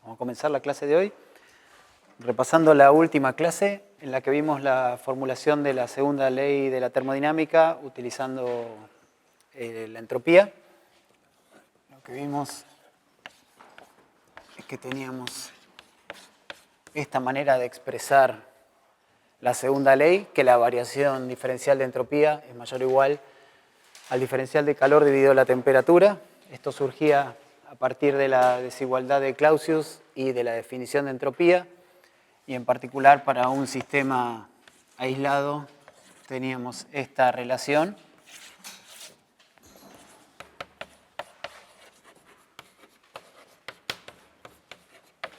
Vamos a comenzar la clase de hoy repasando la última clase en la que vimos la formulación de la segunda ley de la termodinámica utilizando la entropía. Lo que vimos es que teníamos esta manera de expresar la segunda ley, que la variación diferencial de entropía es mayor o igual al diferencial de calor dividido la temperatura. Esto surgía a partir de la desigualdad de Clausius y de la definición de entropía, y en particular para un sistema aislado teníamos esta relación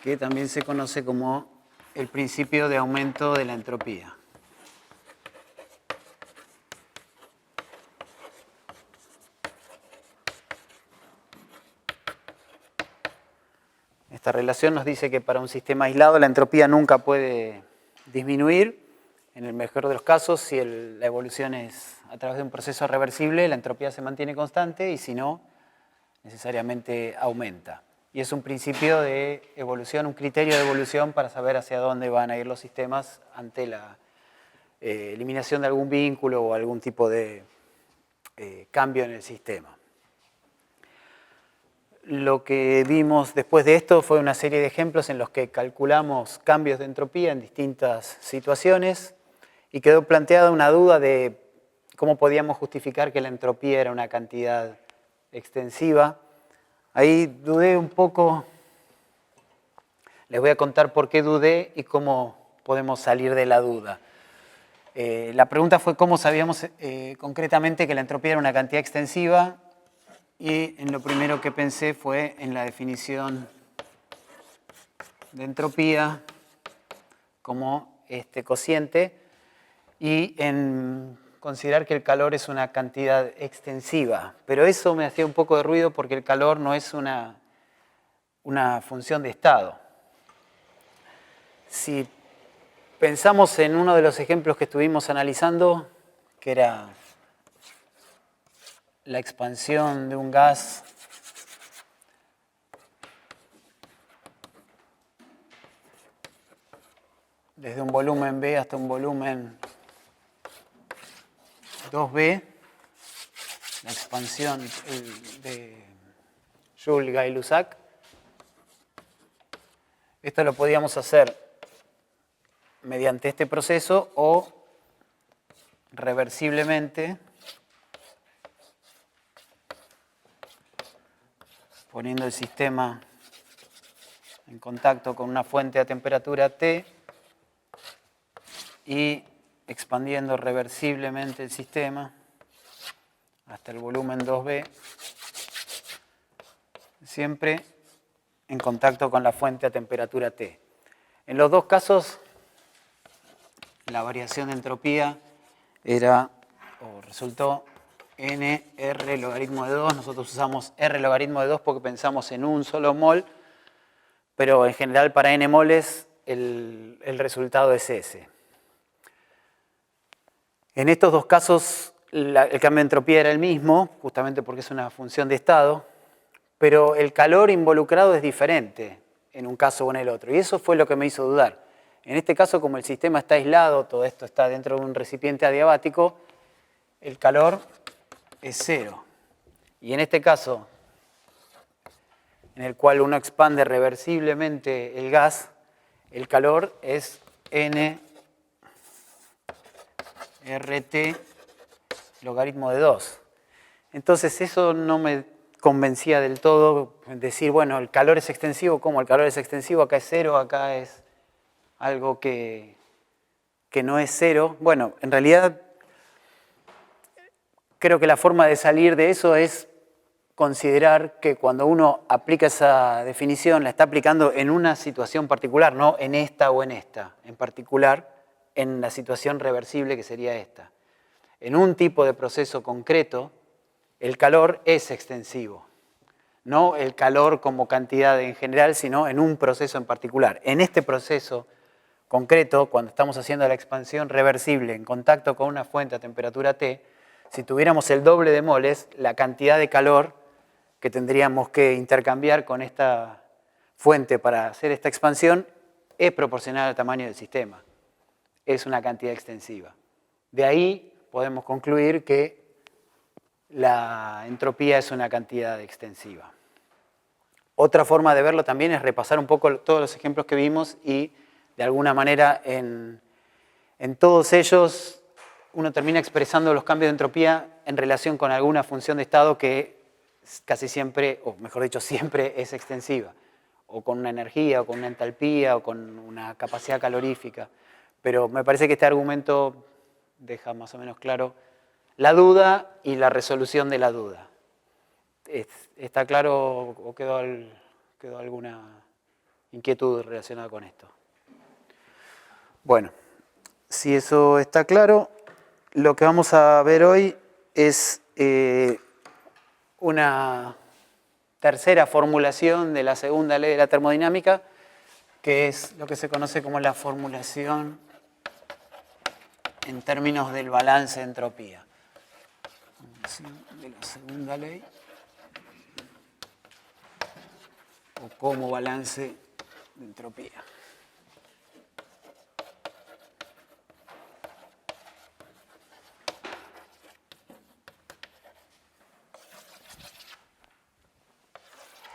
que también se conoce como el principio de aumento de la entropía. Esta relación nos dice que para un sistema aislado la entropía nunca puede disminuir. En el mejor de los casos, si la evolución es a través de un proceso reversible, la entropía se mantiene constante y si no, necesariamente aumenta. Y es un principio de evolución, un criterio de evolución para saber hacia dónde van a ir los sistemas ante la eliminación de algún vínculo o algún tipo de cambio en el sistema. Lo que vimos después de esto fue una serie de ejemplos en los que calculamos cambios de entropía en distintas situaciones y quedó planteada una duda de cómo podíamos justificar que la entropía era una cantidad extensiva. Ahí dudé un poco, les voy a contar por qué dudé y cómo podemos salir de la duda. La pregunta fue cómo sabíamos concretamente que la entropía era una cantidad extensiva. Y en lo primero que pensé fue en la definición de entropía como este cociente y en considerar que el calor es una cantidad extensiva. Pero eso me hacía un poco de ruido porque el calor no es una función de estado. Si pensamos en uno de los ejemplos que estuvimos analizando, que era la expansión de un gas desde un volumen B hasta un volumen 2B, la expansión de Joule, Gay-Lussac. Esto lo podíamos hacer mediante este proceso o reversiblemente, poniendo el sistema en contacto con una fuente a temperatura T y expandiendo reversiblemente el sistema hasta el volumen 2B, siempre en contacto con la fuente a temperatura T. En los dos casos, la variación de entropía resultó NR logaritmo de 2. Nosotros usamos R logaritmo de 2 porque pensamos en un solo mol, pero en general para n moles el resultado es S. En estos dos casos el cambio de entropía era el mismo, justamente porque es una función de estado, pero el calor involucrado es diferente en un caso o en el otro, y eso fue lo que me hizo dudar. En este caso, como el sistema está aislado, todo esto está dentro de un recipiente adiabático, el calor es cero. Y en este caso, en el cual uno expande reversiblemente el gas, el calor es nRT logaritmo de 2. Entonces eso no me convencía del todo, decir, bueno, el calor es extensivo, ¿cómo? El calor es extensivo, acá es cero, acá es algo que no es cero. Bueno, en realidad creo que la forma de salir de eso es considerar que cuando uno aplica esa definición, la está aplicando en una situación particular, no en esta o en esta, en particular en la situación reversible que sería esta. En un tipo de proceso concreto, el calor es extensivo. No el calor como cantidad en general, sino en un proceso en particular. En este proceso concreto, cuando estamos haciendo la expansión reversible en contacto con una fuente a temperatura T, si tuviéramos el doble de moles, la cantidad de calor que tendríamos que intercambiar con esta fuente para hacer esta expansión es proporcional al tamaño del sistema. Es una cantidad extensiva. De ahí podemos concluir que la entropía es una cantidad extensiva. Otra forma de verlo también es repasar un poco todos los ejemplos que vimos y de alguna manera en todos ellos uno termina expresando los cambios de entropía en relación con alguna función de estado que casi siempre, o mejor dicho, siempre es extensiva, o con una energía, o con una entalpía, o con una capacidad calorífica. Pero me parece que este argumento deja más o menos claro la duda y la resolución de la duda. ¿Está claro o quedó alguna inquietud relacionada con esto? Bueno, si eso está claro, lo que vamos a ver hoy es una tercera formulación de la segunda ley de la termodinámica, que es lo que se conoce como la formulación en términos del balance de entropía. De la segunda ley, o como balance de entropía.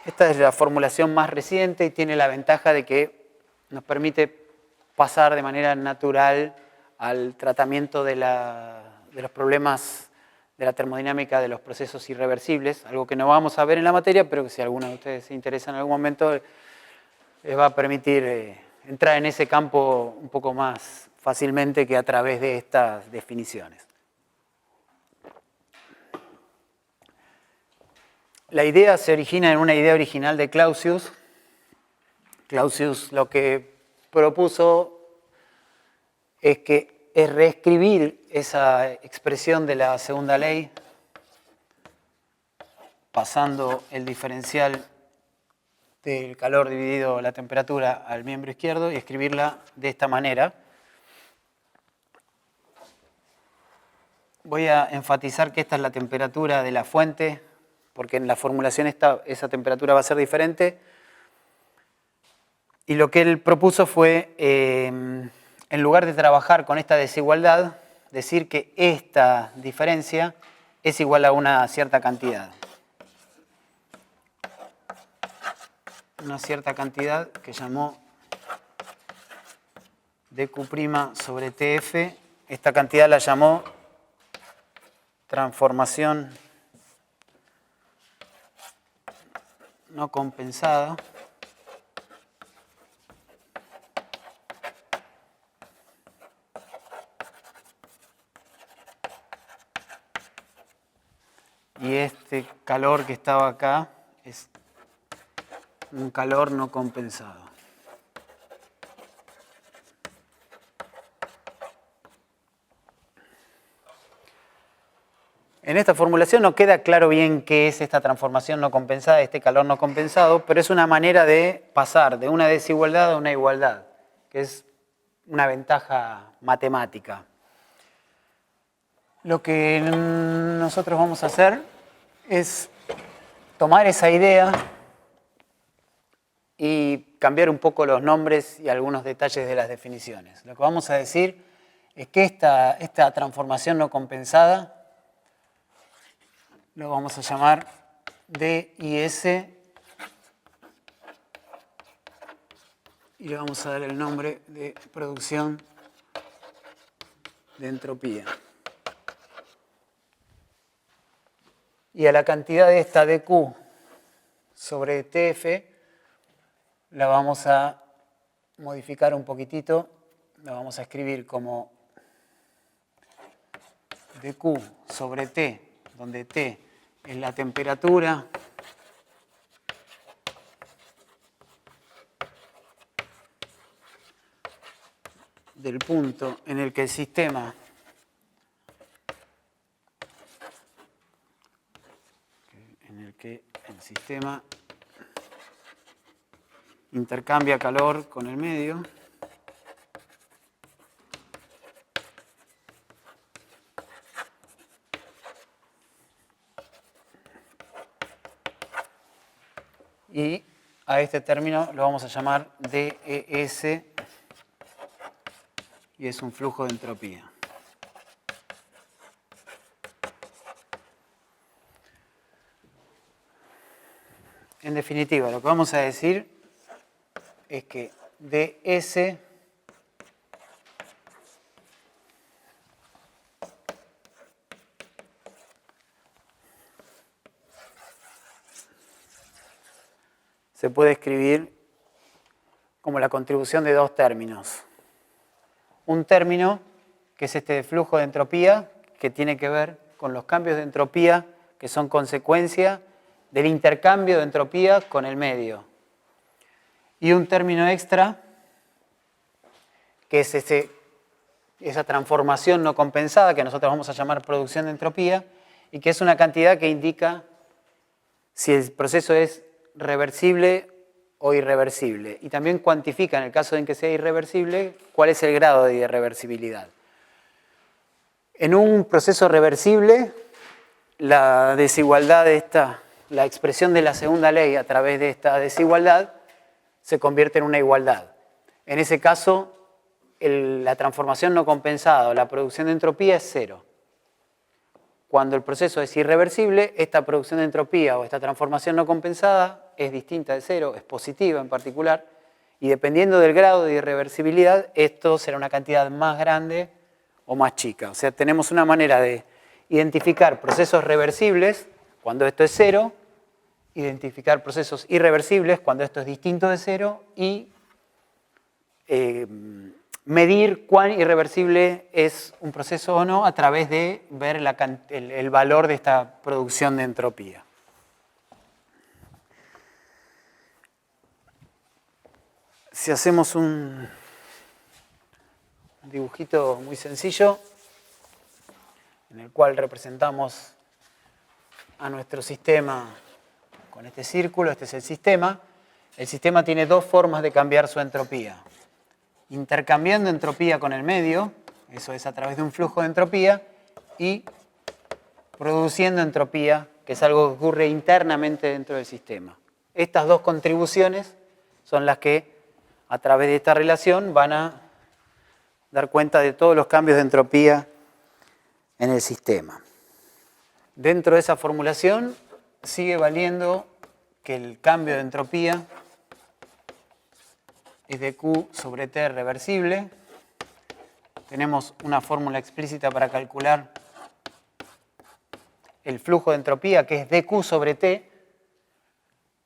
Esta es la formulación más reciente y tiene la ventaja de que nos permite pasar de manera natural al tratamiento de los problemas de la termodinámica de los procesos irreversibles, algo que no vamos a ver en la materia, pero que si alguno de ustedes se interesa en algún momento, les va a permitir entrar en ese campo un poco más fácilmente que a través de estas definiciones. La idea se origina en una idea original de Clausius. Clausius lo que propuso es reescribir esa expresión de la segunda ley pasando el diferencial del calor dividido la temperatura al miembro izquierdo y escribirla de esta manera. Voy a enfatizar que esta es la temperatura de la fuente, porque en la formulación esa temperatura va a ser diferente. Y lo que él propuso fue, en lugar de trabajar con esta desigualdad, decir que esta diferencia es igual a una cierta cantidad. Una cierta cantidad que llamó dQ' sobre TF. Esta cantidad la llamó transformación no compensada. Y este calor que estaba acá es un calor no compensado. En esta formulación no queda claro bien qué es esta transformación no compensada, este calor no compensado, pero es una manera de pasar de una desigualdad a una igualdad, que es una ventaja matemática. Lo que nosotros vamos a hacer es tomar esa idea y cambiar un poco los nombres y algunos detalles de las definiciones. Lo que vamos a decir es que esta transformación no compensada lo vamos a llamar DIS y le vamos a dar el nombre de producción de entropía. Y a la cantidad de esta dQ sobre TF la vamos a modificar un poquitito, la vamos a escribir como dQ sobre T, donde T es la temperatura del punto en el que el sistema intercambia calor con el medio. Y a este término lo vamos a llamar DES y es un flujo de entropía. En definitiva, lo que vamos a decir es que ds se puede escribir como la contribución de dos términos. Un término, que es este de flujo de entropía, que tiene que ver con los cambios de entropía que son consecuencia del intercambio de entropía con el medio. Y un término extra, que es esa transformación no compensada, que nosotros vamos a llamar producción de entropía, y que es una cantidad que indica si el proceso es reversible o irreversible. Y también cuantifica, en el caso de que sea irreversible, cuál es el grado de irreversibilidad. En un proceso reversible, la desigualdad de la expresión de la segunda ley a través de esta desigualdad se convierte en una igualdad. En ese caso, la transformación no compensada o la producción de entropía es cero. Cuando el proceso es irreversible, esta producción de entropía o esta transformación no compensada es distinta de cero, es positiva en particular, y dependiendo del grado de irreversibilidad, esto será una cantidad más grande o más chica. O sea, tenemos una manera de identificar procesos reversibles cuando esto es cero, identificar procesos irreversibles cuando esto es distinto de cero y medir cuán irreversible es un proceso o no a través de ver el valor de esta producción de entropía. Si hacemos un dibujito muy sencillo en el cual representamos a nuestro sistema con este círculo, este es el sistema. El sistema tiene dos formas de cambiar su entropía. Intercambiando entropía con el medio, eso es a través de un flujo de entropía, y produciendo entropía, que es algo que ocurre internamente dentro del sistema. Estas dos contribuciones son las que, a través de esta relación, van a dar cuenta de todos los cambios de entropía en el sistema. Dentro de esa formulación sigue valiendo que el cambio de entropía es de Q sobre T reversible. Tenemos una fórmula explícita para calcular el flujo de entropía, que es dQ sobre T,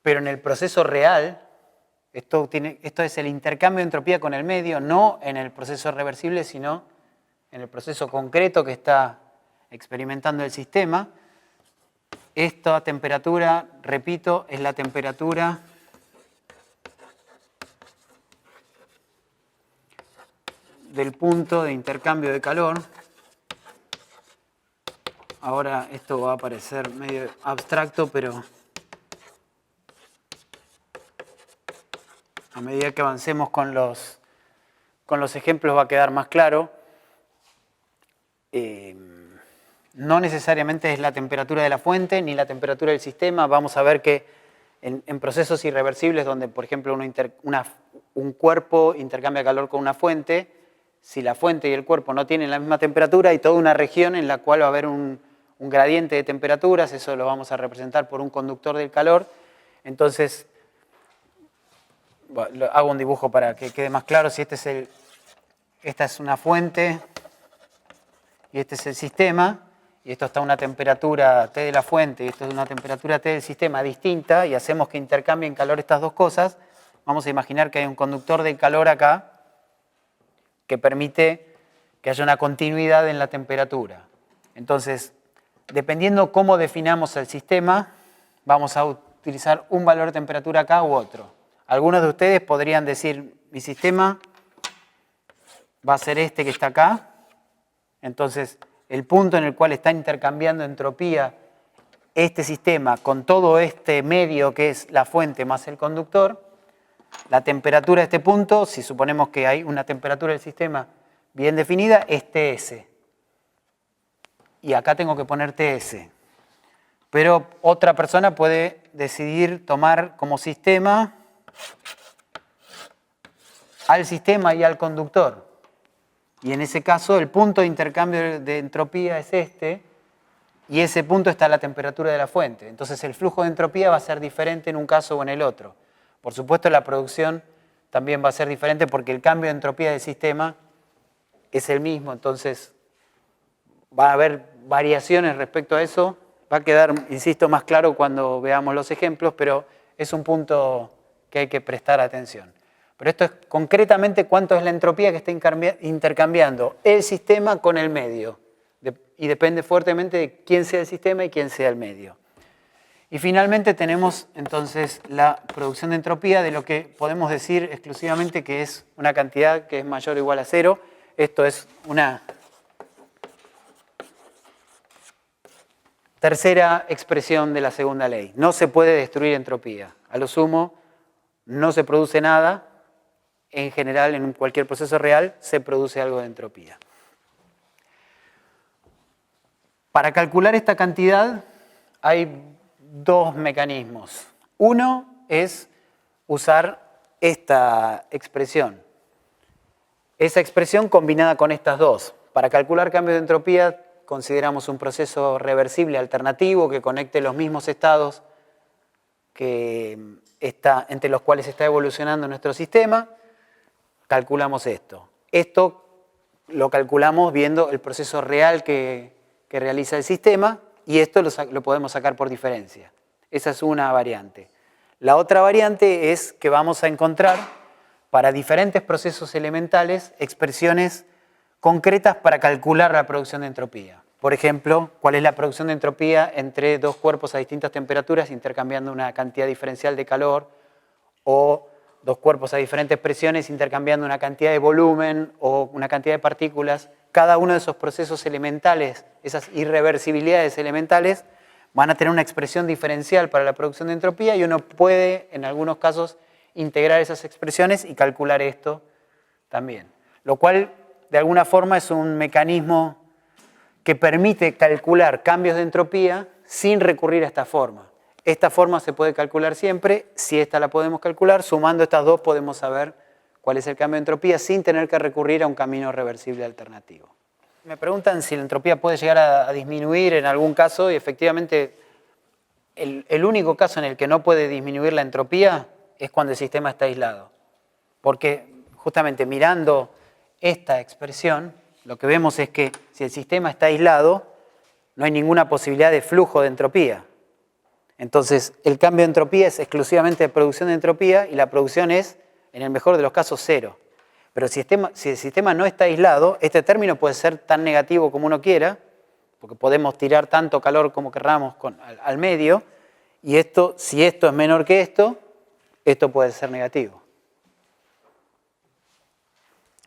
pero en el proceso real, esto es el intercambio de entropía con el medio, no en el proceso reversible, sino en el proceso concreto que está experimentando el sistema. Esta temperatura, repito, es la temperatura del punto de intercambio de calor. Ahora esto va a parecer medio abstracto, pero a medida que avancemos con los ejemplos va a quedar más claro. No necesariamente es la temperatura de la fuente ni la temperatura del sistema. Vamos a ver que en procesos irreversibles donde, por ejemplo, un cuerpo intercambia calor con una fuente, si la fuente y el cuerpo no tienen la misma temperatura, hay toda una región en la cual va a haber un gradiente de temperaturas. Eso lo vamos a representar por un conductor del calor. Entonces, hago un dibujo para que quede más claro. Si esta es una fuente y este es el sistema, y esto está a una temperatura T de la fuente y esto es una temperatura T del sistema distinta, y hacemos que intercambien calor estas dos cosas, vamos a imaginar que hay un conductor de calor acá que permite que haya una continuidad en la temperatura. Entonces, dependiendo cómo definamos el sistema, vamos a utilizar un valor de temperatura acá u otro. Algunos de ustedes podrían decir, mi sistema va a ser este que está acá. Entonces, el punto en el cual está intercambiando entropía este sistema con todo este medio que es la fuente más el conductor, la temperatura de este punto, si suponemos que hay una temperatura del sistema bien definida, es Ts. Y acá tengo que poner Ts. Pero otra persona puede decidir tomar como sistema al sistema y al conductor. Y en ese caso el punto de intercambio de entropía es este, y ese punto está a la temperatura de la fuente. Entonces el flujo de entropía va a ser diferente en un caso o en el otro. Por supuesto la producción también va a ser diferente porque el cambio de entropía del sistema es el mismo, entonces va a haber variaciones respecto a eso. Va a quedar, insisto, más claro cuando veamos los ejemplos, pero es un punto que hay que prestar atención. Pero esto es concretamente cuánto es la entropía que está intercambiando el sistema con el medio. Y depende fuertemente de quién sea el sistema y quién sea el medio. Y finalmente tenemos entonces la producción de entropía de lo que podemos decir exclusivamente que es una cantidad que es mayor o igual a cero. Esto es una tercera expresión de la segunda ley. No se puede destruir entropía. A lo sumo, no se produce nada. En general, en cualquier proceso real, se produce algo de entropía. Para calcular esta cantidad hay dos mecanismos. Uno es usar esta expresión. Esa expresión combinada con estas dos. Para calcular cambios de entropía consideramos un proceso reversible alternativo que conecte los mismos estados entre los cuales está evolucionando nuestro sistema. Calculamos esto. Esto lo calculamos viendo el proceso real que realiza el sistema y esto lo podemos sacar por diferencia. Esa es una variante. La otra variante es que vamos a encontrar para diferentes procesos elementales expresiones concretas para calcular la producción de entropía. Por ejemplo, cuál es la producción de entropía entre dos cuerpos a distintas temperaturas intercambiando una cantidad diferencial de calor, o dos cuerpos a diferentes presiones intercambiando una cantidad de volumen o una cantidad de partículas. Cada uno de esos procesos elementales, esas irreversibilidades elementales, van a tener una expresión diferencial para la producción de entropía y uno puede, en algunos casos, integrar esas expresiones y calcular esto también. Lo cual, de alguna forma, es un mecanismo que permite calcular cambios de entropía sin recurrir a esta forma. Esta forma se puede calcular siempre. Si esta la podemos calcular, sumando estas dos podemos saber cuál es el cambio de entropía sin tener que recurrir a un camino reversible alternativo. Me preguntan si la entropía puede llegar a disminuir en algún caso y efectivamente el único caso en el que no puede disminuir la entropía es cuando el sistema está aislado. Porque justamente mirando esta expresión, lo que vemos es que si el sistema está aislado, no hay ninguna posibilidad de flujo de entropía. Entonces, el cambio de entropía es exclusivamente de producción de entropía y la producción es, en el mejor de los casos, cero. Pero si el sistema no está aislado, este término puede ser tan negativo como uno quiera, porque podemos tirar tanto calor como querramos al medio, y si esto es menor que esto puede ser negativo.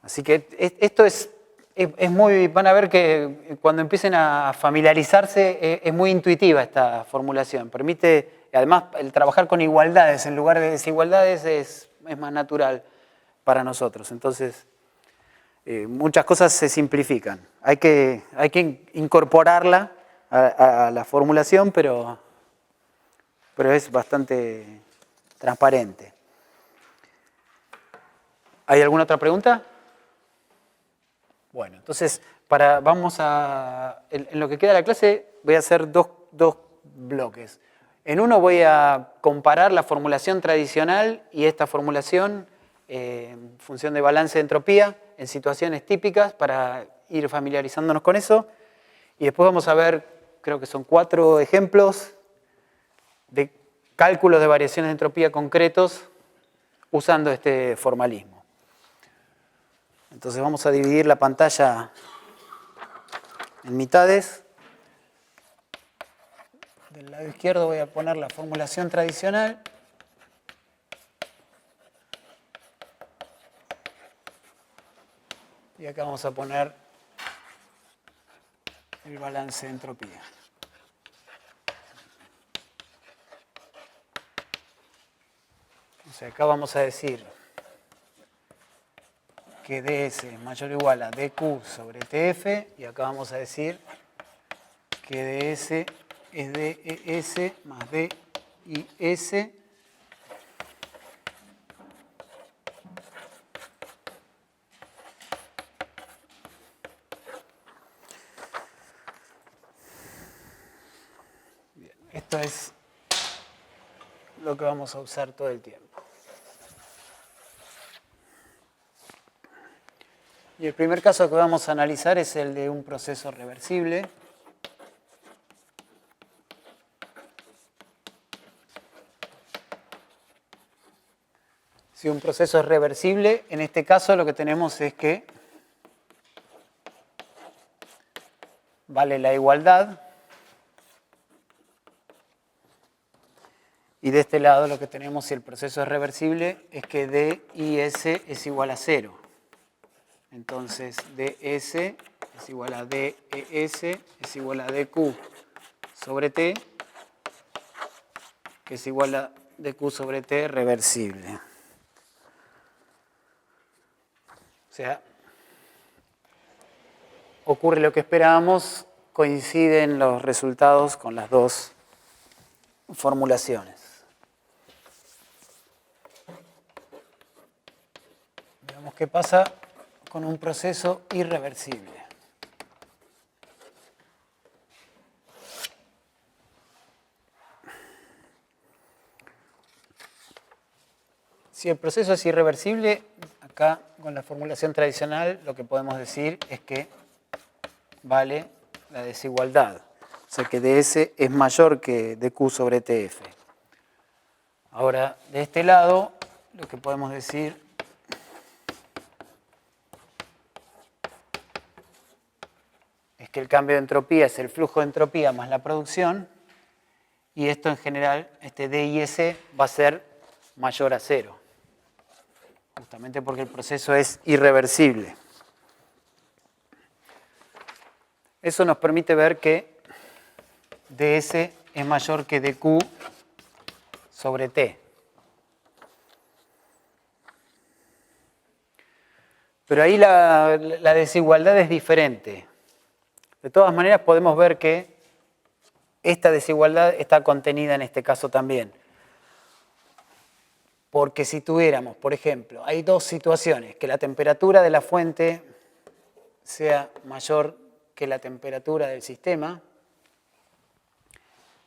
Así que esto es muy, van a ver que cuando empiecen a familiarizarse es muy intuitiva esta formulación. Permite, además, el trabajar con igualdades en lugar de desigualdades es más natural para nosotros. Entonces, muchas cosas se simplifican. Hay que incorporarla a la formulación, pero es bastante transparente. ¿Hay alguna otra pregunta? Bueno, entonces, en lo que queda de la clase voy a hacer dos bloques. En uno voy a comparar la formulación tradicional y esta formulación en función de balance de entropía en situaciones típicas para ir familiarizándonos con eso. Y después vamos a ver, creo que son 4 ejemplos de cálculos de variaciones de entropía concretos usando este formalismo. Entonces vamos a dividir la pantalla en mitades. Del lado izquierdo voy a poner la formulación tradicional. Y acá vamos a poner el balance de entropía. Entonces acá vamos a decir que ds es mayor o igual a dq sobre tf, y acá vamos a decir que ds es des más dis Esto es lo que vamos a usar todo el tiempo. Y el primer caso que vamos a analizar es el de un proceso reversible. Si un proceso es reversible, en este caso lo que tenemos es que vale la igualdad. Y de este lado lo que tenemos, si el proceso es reversible, es que DIS es igual a 0. Entonces DS es igual a DES es igual a DQ sobre T, que es igual a DQ sobre T reversible. O sea, ocurre lo que esperábamos, coinciden los resultados con las dos formulaciones. Veamos qué pasa con un proceso irreversible. Si el proceso es irreversible, acá con la formulación tradicional lo que podemos decir es que vale la desigualdad. O sea que ds es mayor que dq sobre tf. Ahora, de este lado, lo que podemos decir es que el cambio de entropía es el flujo de entropía más la producción, y esto en general, este DIS va a ser mayor a 0, justamente porque el proceso es irreversible. Eso nos permite ver que ds es mayor que dq sobre t. Pero ahí la desigualdad es diferente. De todas maneras podemos ver que esta desigualdad está contenida en este caso también. Porque si tuviéramos, por ejemplo, hay dos situaciones, que la temperatura de la fuente sea mayor que la temperatura del sistema.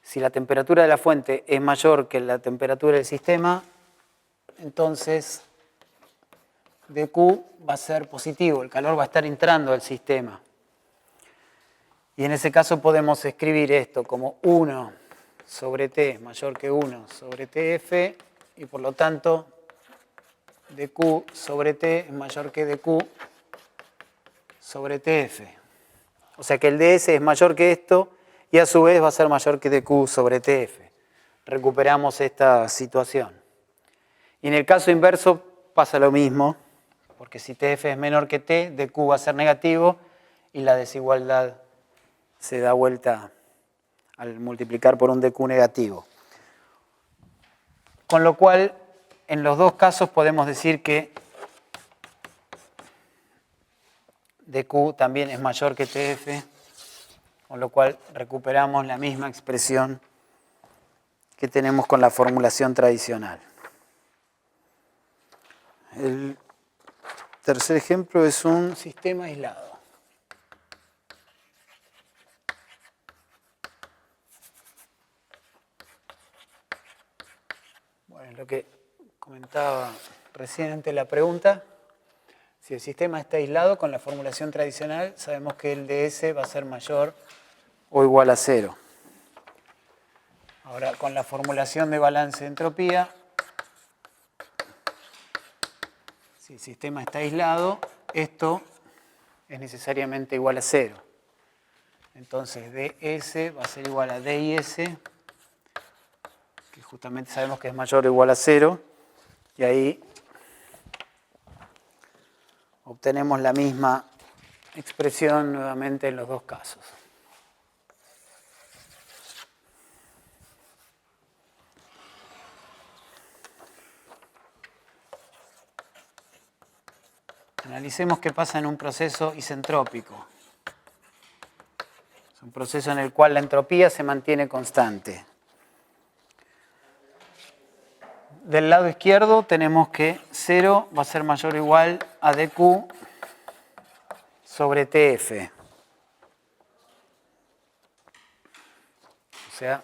Si la temperatura de la fuente es mayor que la temperatura del sistema, entonces dQ va a ser positivo, el calor va a estar entrando al sistema. Y en ese caso podemos escribir esto como 1 sobre T es mayor que 1 sobre TF, y por lo tanto dQ sobre T es mayor que dQ sobre TF. O sea que el ds es mayor que esto y a su vez va a ser mayor que dQ sobre TF. Recuperamos esta situación. Y en el caso inverso pasa lo mismo, porque si TF es menor que T, dQ va a ser negativo y la desigualdad se da vuelta al multiplicar por un dQ negativo. Con lo cual, en los dos casos podemos decir que dQ también es mayor que TF, con lo cual recuperamos la misma expresión que tenemos con la formulación tradicional. El tercer ejemplo es un sistema aislado. Bueno, lo que comentaba recién ante la pregunta, si el sistema está aislado con la formulación tradicional, sabemos que el ds va a ser mayor o igual a 0. Ahora, con la formulación de balance de entropía, si el sistema está aislado, esto es necesariamente igual a 0. Entonces, ds va a ser igual a dis, que justamente sabemos que es mayor o igual a 0, y ahí obtenemos la misma expresión nuevamente en los dos casos. Analicemos qué pasa en un proceso isentrópico. Es un proceso en el cual la entropía se mantiene constante. Del lado izquierdo tenemos que 0 va a ser mayor o igual a dQ sobre TF. O sea,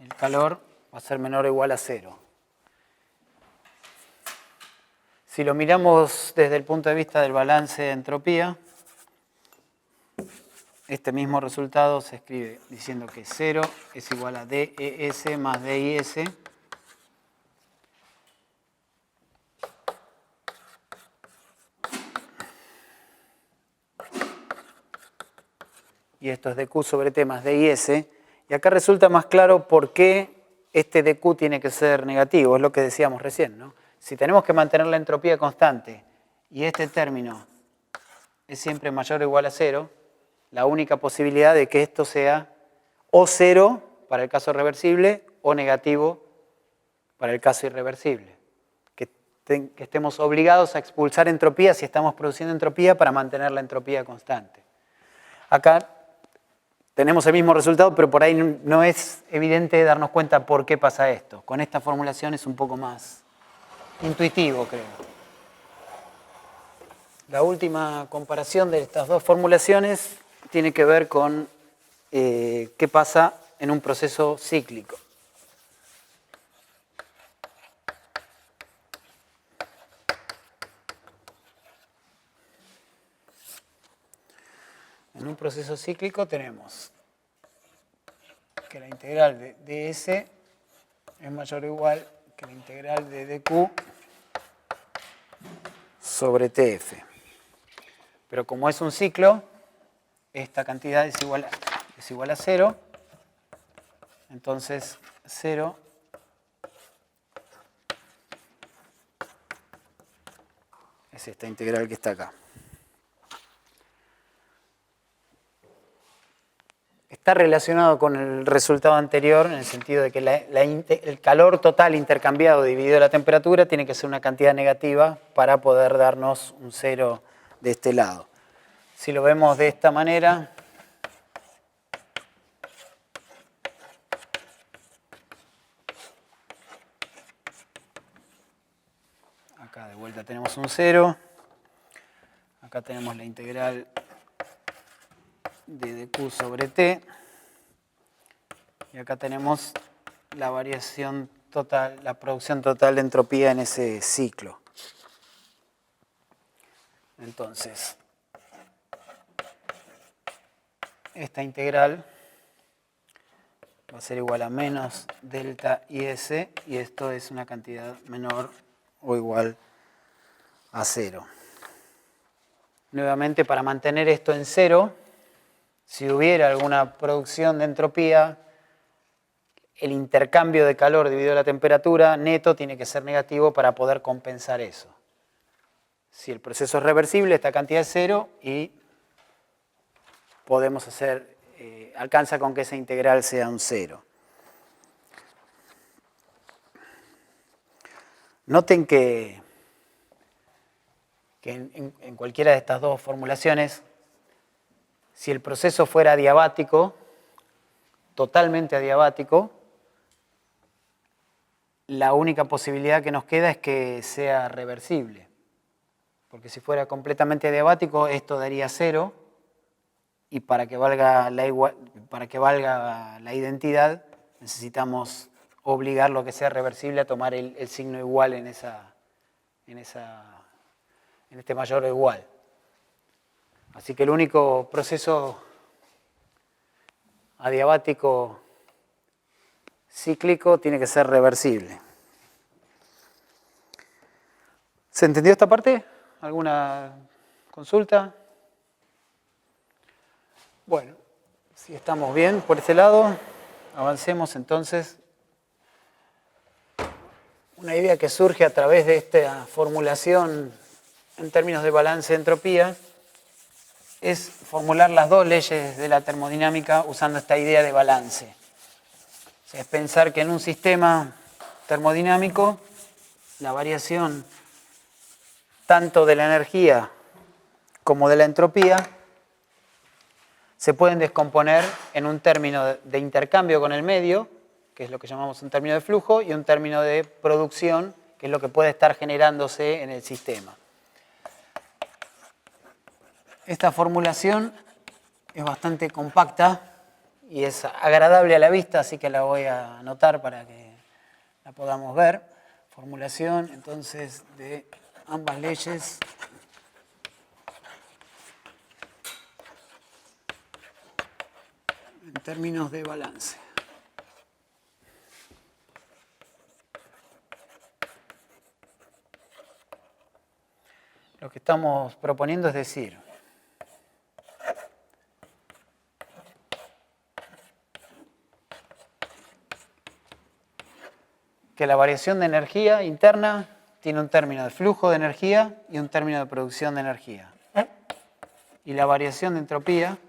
el calor va a ser menor o igual a 0. Si lo miramos desde el punto de vista del balance de entropía, este mismo resultado se escribe diciendo que 0 es igual a DES más DIS y esto es dQ sobre T más DIS. Y acá resulta más claro por qué este dQ tiene que ser negativo, es lo que decíamos recién, ¿no? Si tenemos que mantener la entropía constante y este término es siempre mayor o igual a 0, la única posibilidad de que esto sea o 0 para el caso reversible o negativo para el caso irreversible. Que estemos obligados a expulsar entropía si estamos produciendo entropía para mantener la entropía constante. Acá tenemos el mismo resultado, pero por ahí no es evidente darnos cuenta por qué pasa esto. Con esta formulación es un poco más intuitivo, creo. La última comparación de estas dos formulaciones tiene que ver con qué pasa en un proceso cíclico. En un proceso cíclico tenemos que la integral de ds es mayor o igual que la integral de dq sobre tf. Pero como es un ciclo, esta cantidad es igual a 0, entonces 0 es esta integral que está acá. Está relacionado con el resultado anterior en el sentido de que el calor total intercambiado dividido la temperatura tiene que ser una cantidad negativa para poder darnos un 0 de este lado. Si lo vemos de esta manera, acá de vuelta tenemos un 0, acá tenemos la integral de dq sobre t, y acá tenemos la variación total, la producción total de entropía en ese ciclo. Entonces, esta integral va a ser igual a menos delta IS, y esto es una cantidad menor o igual a 0. Nuevamente, para mantener esto en 0, si hubiera alguna producción de entropía, el intercambio de calor dividido la temperatura neto tiene que ser negativo para poder compensar eso. Si el proceso es reversible, esta cantidad es 0 y podemos hacer, alcanza con que esa integral sea un 0. Noten que en cualquiera de estas dos formulaciones, si el proceso fuera adiabático, totalmente adiabático, la única posibilidad que nos queda es que sea reversible. Porque si fuera completamente adiabático, esto daría 0, y para que valga la identidad, necesitamos obligar lo que sea reversible a tomar el signo igual en este mayor o igual. Así que el único proceso adiabático cíclico tiene que ser reversible. ¿Se entendió esta parte? ¿Alguna consulta? Bueno, si estamos bien por ese lado, avancemos entonces. Una idea que surge a través de esta formulación en términos de balance de entropía es formular las dos leyes de la termodinámica usando esta idea de balance. O sea, es pensar que en un sistema termodinámico la variación tanto de la energía como de la entropía se pueden descomponer en un término de intercambio con el medio, que es lo que llamamos un término de flujo, y un término de producción, que es lo que puede estar generándose en el sistema. Esta formulación es bastante compacta y es agradable a la vista, así que la voy a anotar para que la podamos ver. Formulación, entonces, de ambas leyes en términos de balance. Lo que estamos proponiendo es decir, que la variación de energía interna tiene un término de flujo de energía y un término de producción de energía. Y la variación de entropía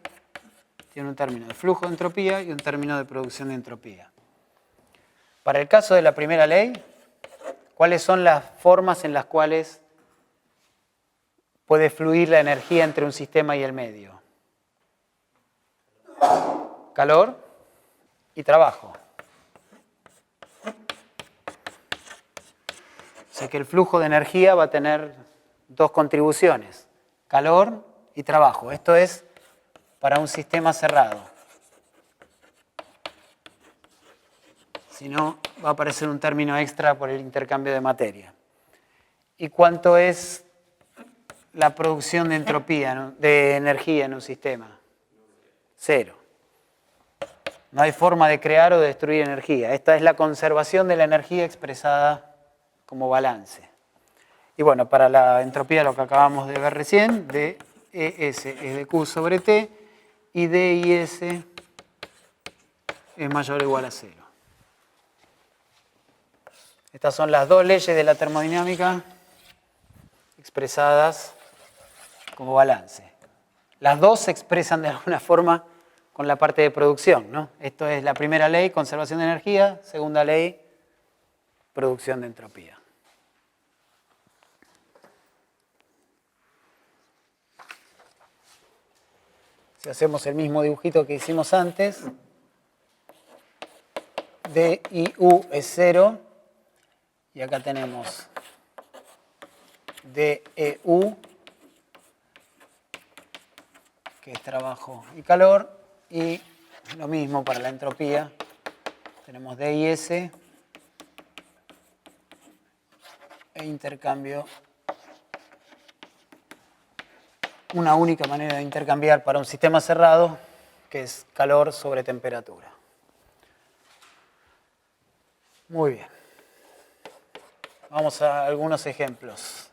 tiene un término de flujo de entropía y un término de producción de entropía. Para el caso de la primera ley, ¿cuáles son las formas en las cuales puede fluir la energía entre un sistema y el medio? Calor y trabajo. O sea que el flujo de energía va a tener dos contribuciones, calor y trabajo. Esto es para un sistema cerrado. Si no, va a aparecer un término extra por el intercambio de materia. ¿Y cuánto es la producción de entropía, de energía en un sistema? 0. No hay forma de crear o de destruir energía. Esta es la conservación de la energía expresada como balance. Y bueno, para la entropía, lo que acabamos de ver recién, de ES es de Q sobre T y DIS es mayor o igual a 0. Estas son las dos leyes de la termodinámica expresadas como balance. Las dos se expresan de alguna forma con la parte de producción, ¿no? Esto es la primera ley, conservación de energía, segunda ley, producción de entropía. Si hacemos el mismo dibujito que hicimos antes, D y U es 0, y acá tenemos DEU, que es trabajo y calor, y lo mismo para la entropía, tenemos DIS e intercambio. Una única manera de intercambiar para un sistema cerrado, que es calor sobre temperatura. Muy bien. Vamos a algunos ejemplos.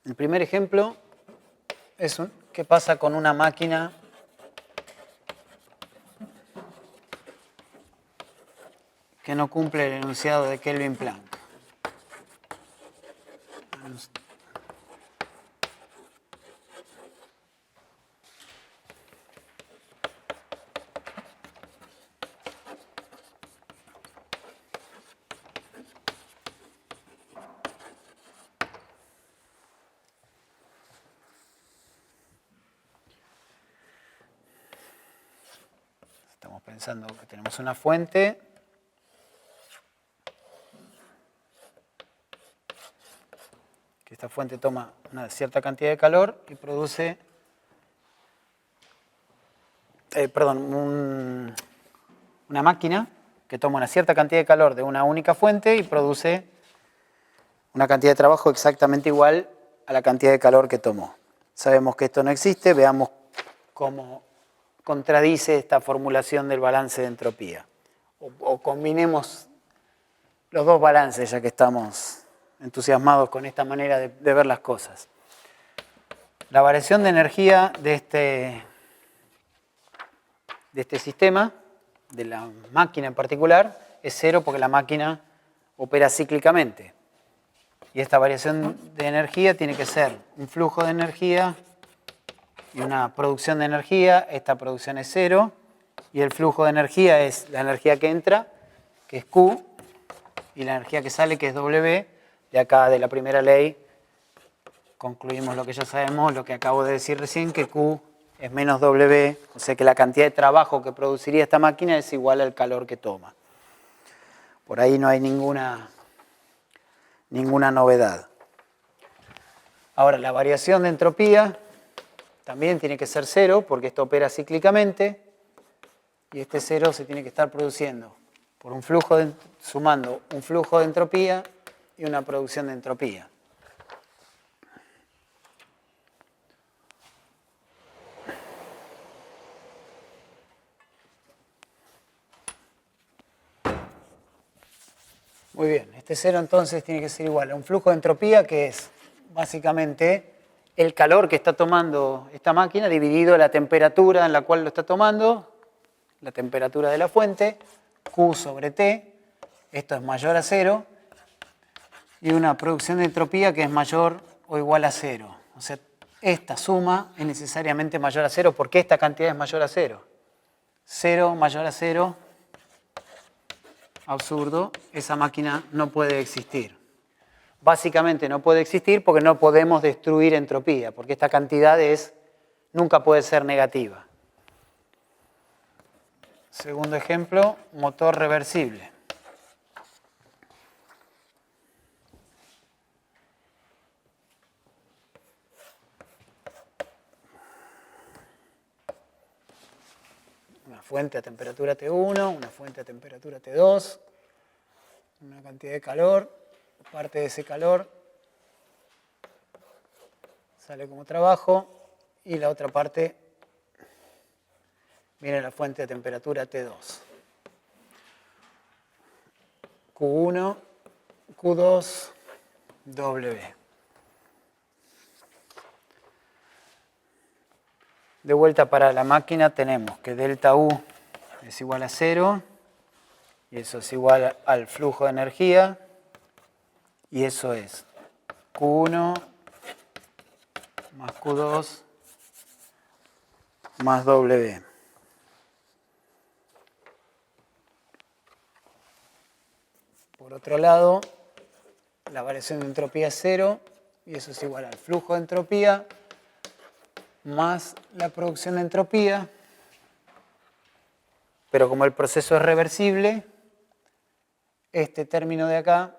El primer ejemplo es qué pasa con una máquina que no cumple el enunciado de Kelvin-Planck. Estamos pensando que tenemos una fuente que esta fuente toma una cierta cantidad de calor y produce una máquina que toma una cierta cantidad de calor de una única fuente y produce una cantidad de trabajo exactamente igual a la cantidad de calor que tomó. Sabemos que esto no existe, veamos cómo contradice esta formulación del balance de entropía. O combinemos los dos balances, ya que estamos entusiasmados con esta manera de ver las cosas. La variación de energía de este sistema, de la máquina en particular, es 0 porque la máquina opera cíclicamente. Y esta variación de energía tiene que ser un flujo de energía y una producción de energía. Esta producción es 0 y el flujo de energía es la energía que entra, que es Q, y la energía que sale, que es W. De acá, de la primera ley, concluimos lo que ya sabemos, lo que acabo de decir recién, que Q es menos W, o sea que la cantidad de trabajo que produciría esta máquina es igual al calor que toma. Por ahí no hay ninguna novedad. Ahora, la variación de entropía también tiene que ser cero, porque esto opera cíclicamente, y este cero se tiene que estar produciendo por un flujo sumando un flujo de entropía y una producción de entropía. Muy bien, este cero entonces tiene que ser igual a un flujo de entropía que es básicamente el calor que está tomando esta máquina dividido la temperatura en la cual lo está tomando, la temperatura de la fuente, Q sobre T, esto es mayor a cero, y una producción de entropía que es mayor o igual a cero. O sea, esta suma es necesariamente mayor a cero porque esta cantidad es mayor a cero. 0 mayor a 0, absurdo, esa máquina no puede existir. Básicamente no puede existir porque no podemos destruir entropía, porque esta cantidad nunca puede ser negativa. Segundo ejemplo, motor reversible. Una fuente a temperatura T1, una fuente a temperatura T2, una cantidad de calor, parte de ese calor sale como trabajo y la otra parte viene a la fuente a temperatura T2. Q1, Q2, W. De vuelta para la máquina tenemos que delta U es igual a 0 y eso es igual al flujo de energía y eso es Q1 más Q2 más W. Por otro lado, la variación de entropía es 0 y eso es igual al flujo de entropía más la producción de entropía, pero como el proceso es reversible, este término de acá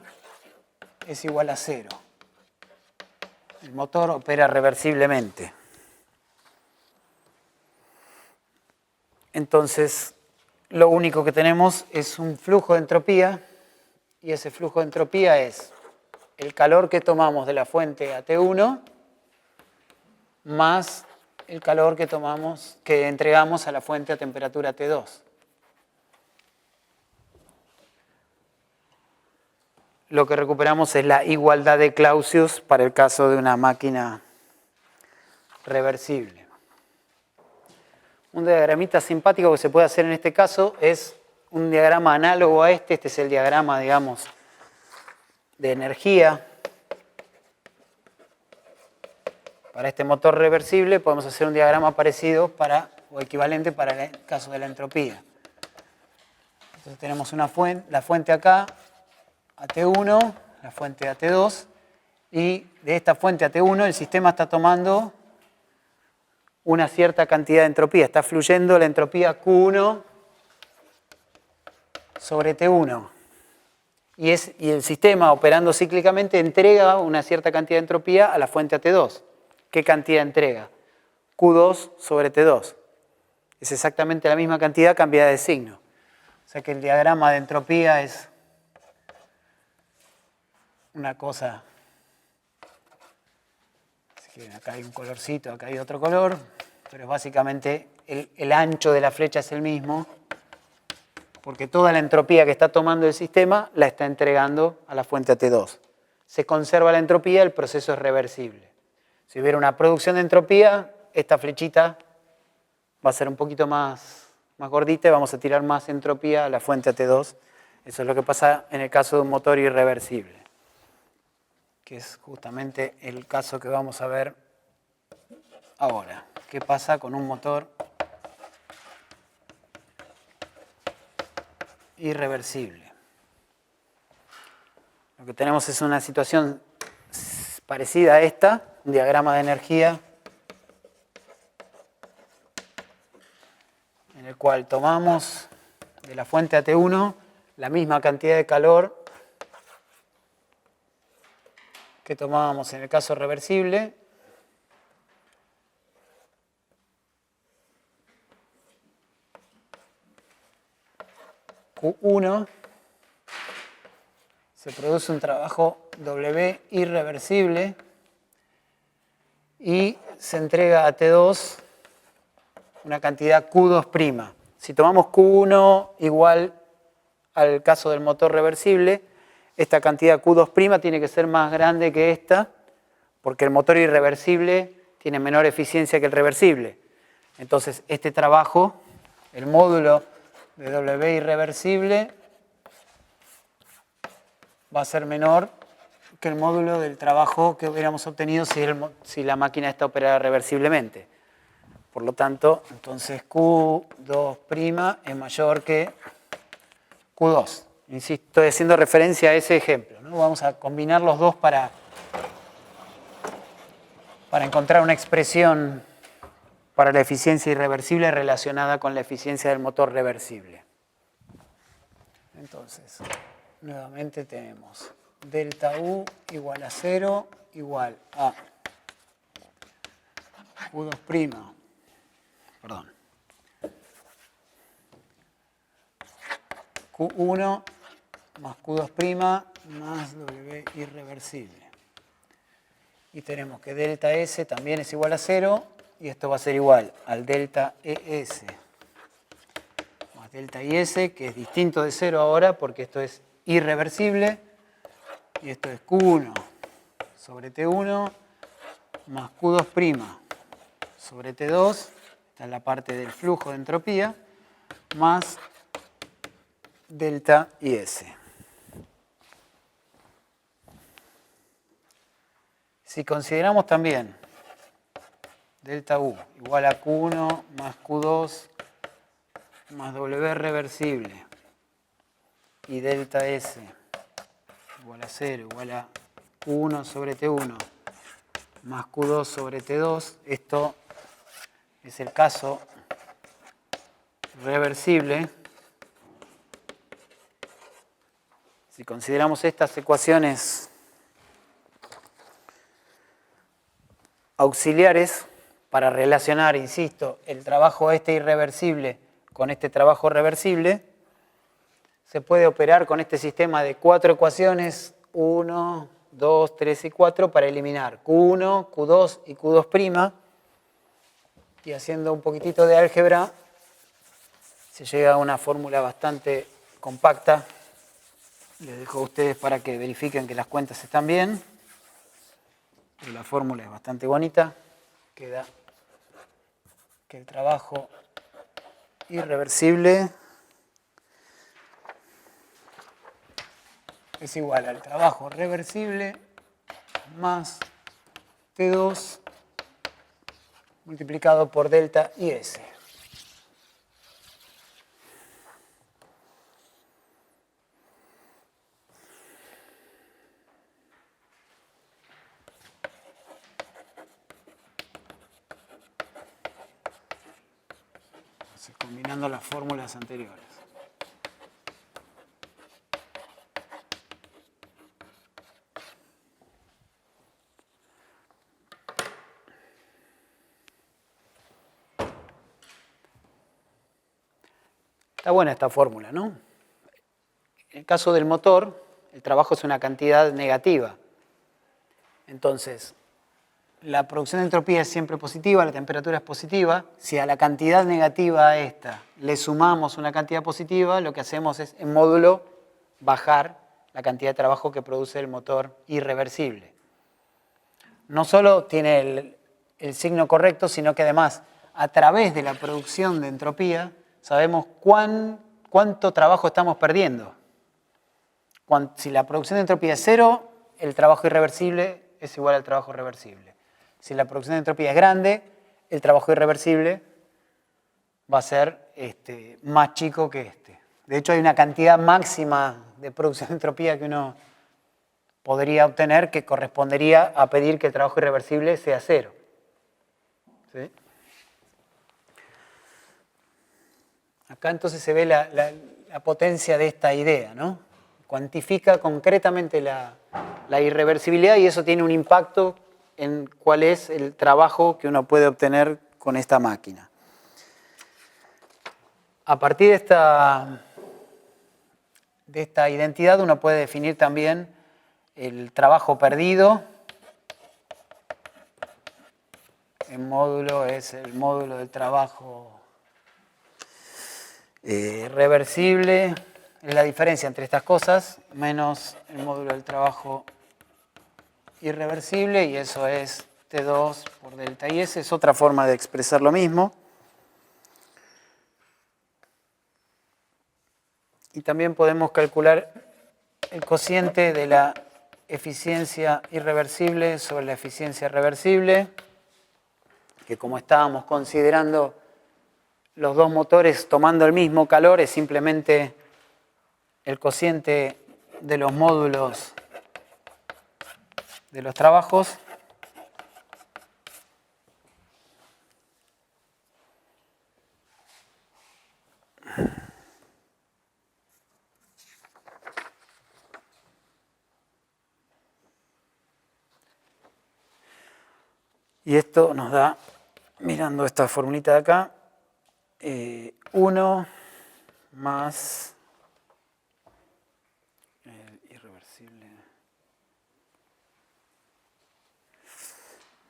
es igual a 0. El motor opera reversiblemente. Entonces, lo único que tenemos es un flujo de entropía y ese flujo de entropía es el calor que tomamos de la fuente a T1 más el calor que entregamos a la fuente a temperatura T2. Lo que recuperamos es la igualdad de Clausius para el caso de una máquina reversible. Un diagramita simpático que se puede hacer en este caso es un diagrama análogo a este. Este es el diagrama, digamos, de energía. Para este motor reversible podemos hacer un diagrama parecido o equivalente para el caso de la entropía. Entonces tenemos la fuente acá, a T1, la fuente a T2, y de esta fuente a T1 el sistema está tomando una cierta cantidad de entropía. Está fluyendo la entropía Q1 sobre T1. Y el sistema, operando cíclicamente, entrega una cierta cantidad de entropía a la fuente a T2. ¿Qué cantidad entrega? Q2 sobre T2. Es exactamente la misma cantidad cambiada de signo. O sea que el diagrama de entropía es una cosa. Acá hay un colorcito, acá hay otro color, pero básicamente el ancho de la flecha es el mismo, porque toda la entropía que está tomando el sistema la está entregando a la fuente a T2. Se conserva la entropía, el proceso es reversible. Si hubiera una producción de entropía, esta flechita va a ser un poquito más gordita y vamos a tirar más entropía a la fuente a T2. Eso es lo que pasa en el caso de un motor irreversible, que es justamente el caso que vamos a ver ahora. ¿Qué pasa con un motor irreversible? Lo que tenemos es una situación parecida a esta, un diagrama de energía en el cual tomamos de la fuente a T1 la misma cantidad de calor que tomábamos en el caso reversible. Q1, se produce un trabajo W irreversible y se entrega a T2 una cantidad Q2'. Si tomamos Q1 igual al caso del motor reversible, esta cantidad Q2' tiene que ser más grande que esta, porque el motor irreversible tiene menor eficiencia que el reversible. Entonces, este trabajo, el módulo de W irreversible, va a ser menor que el módulo del trabajo que hubiéramos obtenido si la máquina está operada reversiblemente. Por lo tanto, entonces Q2' es mayor que Q2. Insisto, estoy haciendo referencia a ese ejemplo, ¿no? Vamos a combinar los dos para encontrar una expresión para la eficiencia irreversible relacionada con la eficiencia del motor reversible. Entonces, nuevamente tenemos delta U igual a 0 igual a Q2', perdón, Q1 más Q2' más W irreversible. Y tenemos que delta S también es igual a 0 y esto va a ser igual al delta ES más delta IS, que es distinto de 0 ahora porque esto es irreversible y esto es Q1 sobre T1 más Q2' sobre T2, esta es la parte del flujo de entropía, más delta IS. Si consideramos también delta U igual a Q1 más Q2 más W reversible y delta S igual a 0 igual a Q1 sobre T1 más Q2 sobre T2, esto es el caso reversible. Si consideramos estas ecuaciones auxiliares para relacionar, insisto, el trabajo irreversible con este trabajo reversible, se puede operar con este sistema de 4 ecuaciones, 1, 2, 3 y 4, para eliminar Q1, Q2 y Q2', y haciendo un poquitito de álgebra, se llega a una fórmula bastante compacta. Les dejo a ustedes para que verifiquen que las cuentas están bien. Pero la fórmula es bastante bonita. Queda que el trabajo irreversible es igual al trabajo reversible más T2 multiplicado por delta IS. Combinando las fórmulas anteriores. Está buena esta fórmula, ¿no? En el caso del motor, el trabajo es una cantidad negativa. Entonces, la producción de entropía es siempre positiva, la temperatura es positiva. Si a la cantidad negativa a esta le sumamos una cantidad positiva, lo que hacemos es, en módulo, bajar la cantidad de trabajo que produce el motor irreversible. No solo tiene el signo correcto, sino que además, a través de la producción de entropía, sabemos cuánto trabajo estamos perdiendo. Si la producción de entropía es 0, el trabajo irreversible es igual al trabajo reversible. Si la producción de entropía es grande, el trabajo irreversible va a ser más chico que este. De hecho, hay una cantidad máxima de producción de entropía que uno podría obtener que correspondería a pedir que el trabajo irreversible sea 0. ¿Sí? Acá entonces se ve la potencia de esta idea, ¿no? Cuantifica concretamente la la irreversibilidad y eso tiene un impacto en cuál es el trabajo que uno puede obtener con esta máquina. A partir de esta identidad uno puede definir también el trabajo perdido. El módulo es el módulo del trabajo reversible. Es la diferencia entre estas cosas, menos el módulo del trabajo irreversible, y eso es T2 por delta IS. Es otra forma de expresar lo mismo. Y también podemos calcular el cociente de la eficiencia irreversible sobre la eficiencia reversible, que como estábamos considerando los dos motores tomando el mismo calor, es simplemente el cociente de los módulos de los trabajos. Y esto nos da, mirando esta formulita de acá, 1 más el irreversible.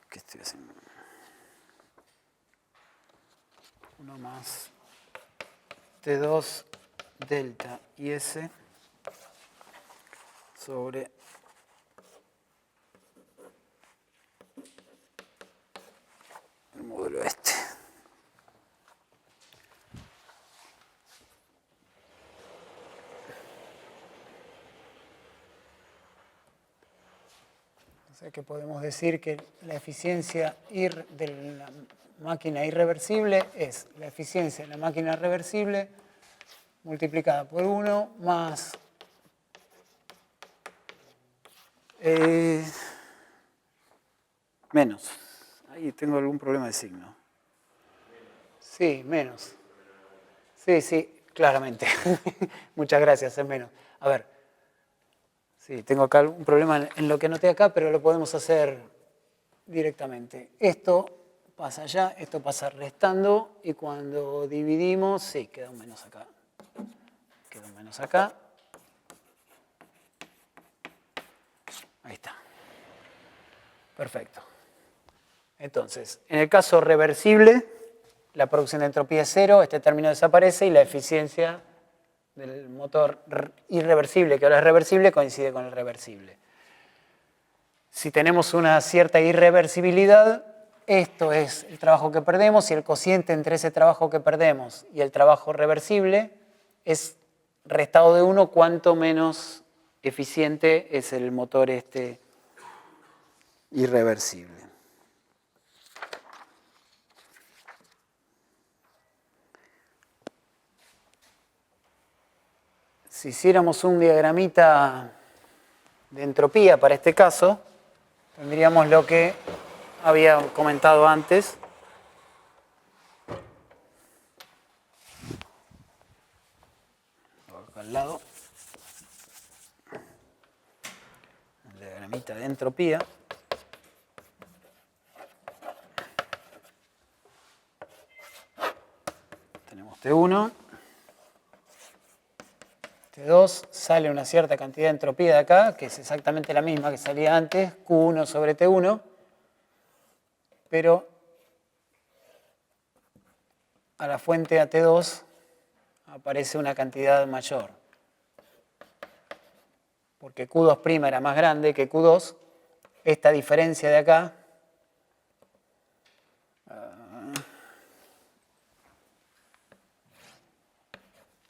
¿Qué estoy haciendo? 1 más T2 delta IS sobre el módulo este. O sea que podemos decir que la eficiencia de la máquina irreversible es la eficiencia de la máquina reversible multiplicada por 1 más menos. Ahí tengo algún problema de signo. Sí, menos. Sí, claramente. Muchas gracias, es menos. A ver. Sí, tengo acá un problema en lo que anoté acá, pero lo podemos hacer directamente. Esto pasa allá, esto pasa restando, y cuando dividimos, sí, queda un menos acá. Queda un menos acá. Ahí está. Perfecto. Entonces, en el caso reversible, la producción de entropía es 0, este término desaparece y la eficiencia del motor irreversible, que ahora es reversible, coincide con el reversible. Si tenemos una cierta irreversibilidad, esto es el trabajo que perdemos, y el cociente entre ese trabajo que perdemos y el trabajo reversible es restado de 1 cuanto menos eficiente es el motor este irreversible. Si hiciéramos un diagramita de entropía para este caso, tendríamos lo que había comentado antes. Acá al lado. El diagramita de entropía. Tenemos T1. T2 sale una cierta cantidad de entropía de acá, que es exactamente la misma que salía antes, Q1 sobre T1, pero a la fuente AT2 aparece una cantidad mayor, porque Q2' era más grande que Q2. Esta diferencia de acá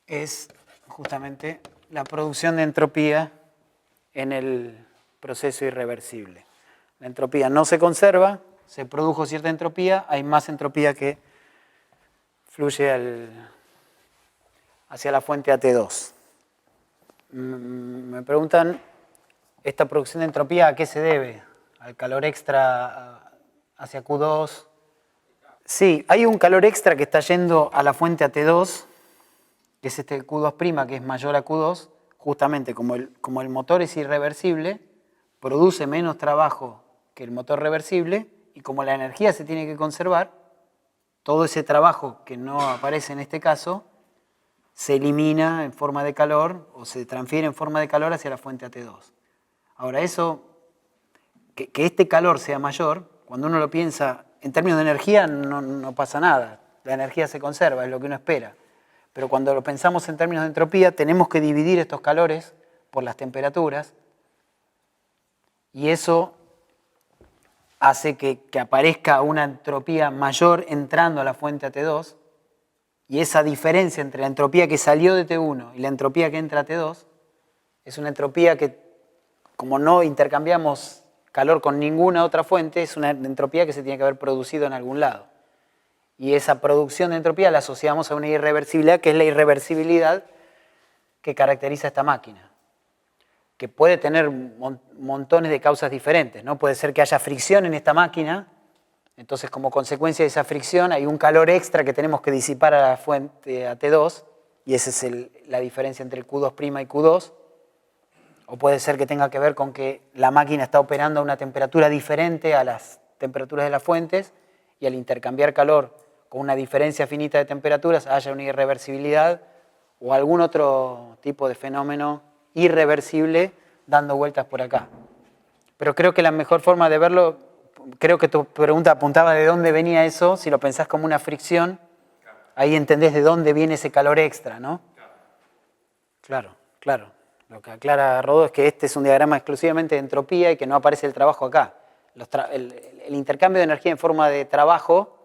es justamente la producción de entropía en el proceso irreversible. La entropía no se conserva, se produjo cierta entropía, hay más entropía que fluye hacia la fuente AT2. Me preguntan, ¿esta producción de entropía a qué se debe? ¿Al calor extra hacia Q2? Sí, hay un calor extra que está yendo a la fuente AT2, que es este Q2', que es mayor a Q2, justamente como el motor es irreversible, produce menos trabajo que el motor reversible y como la energía se tiene que conservar, todo ese trabajo que no aparece en este caso se elimina en forma de calor o se transfiere en forma de calor hacia la fuente AT2. Ahora eso, que este calor sea mayor, cuando uno lo piensa en términos de energía no pasa nada, la energía se conserva, es lo que uno espera. Pero cuando lo pensamos en términos de entropía, tenemos que dividir estos calores por las temperaturas y eso hace que aparezca una entropía mayor entrando a la fuente AT2 y esa diferencia entre la entropía que salió de T1 y la entropía que entra a T2 es una entropía que, como no intercambiamos calor con ninguna otra fuente, es una entropía que se tiene que haber producido en algún lado. Y esa producción de entropía la asociamos a una irreversibilidad, que es la irreversibilidad que caracteriza esta máquina, que puede tener montones de causas diferentes, ¿no? Puede ser que haya fricción en esta máquina, entonces como consecuencia de esa fricción hay un calor extra que tenemos que disipar a la fuente AT2, y esa es la diferencia entre el Q2' y Q2, o puede ser que tenga que ver con que la máquina está operando a una temperatura diferente a las temperaturas de las fuentes, y al intercambiar calor con una diferencia finita de temperaturas haya una irreversibilidad o algún otro tipo de fenómeno irreversible dando vueltas por acá. Pero creo que la mejor forma de verlo, creo que tu pregunta apuntaba de dónde venía eso, si lo pensás como una fricción, ahí entendés de dónde viene ese calor extra, ¿no? Claro, claro. Lo que aclara Rodó es que este es un diagrama exclusivamente de entropía y que no aparece el trabajo acá. El intercambio de energía en forma de trabajo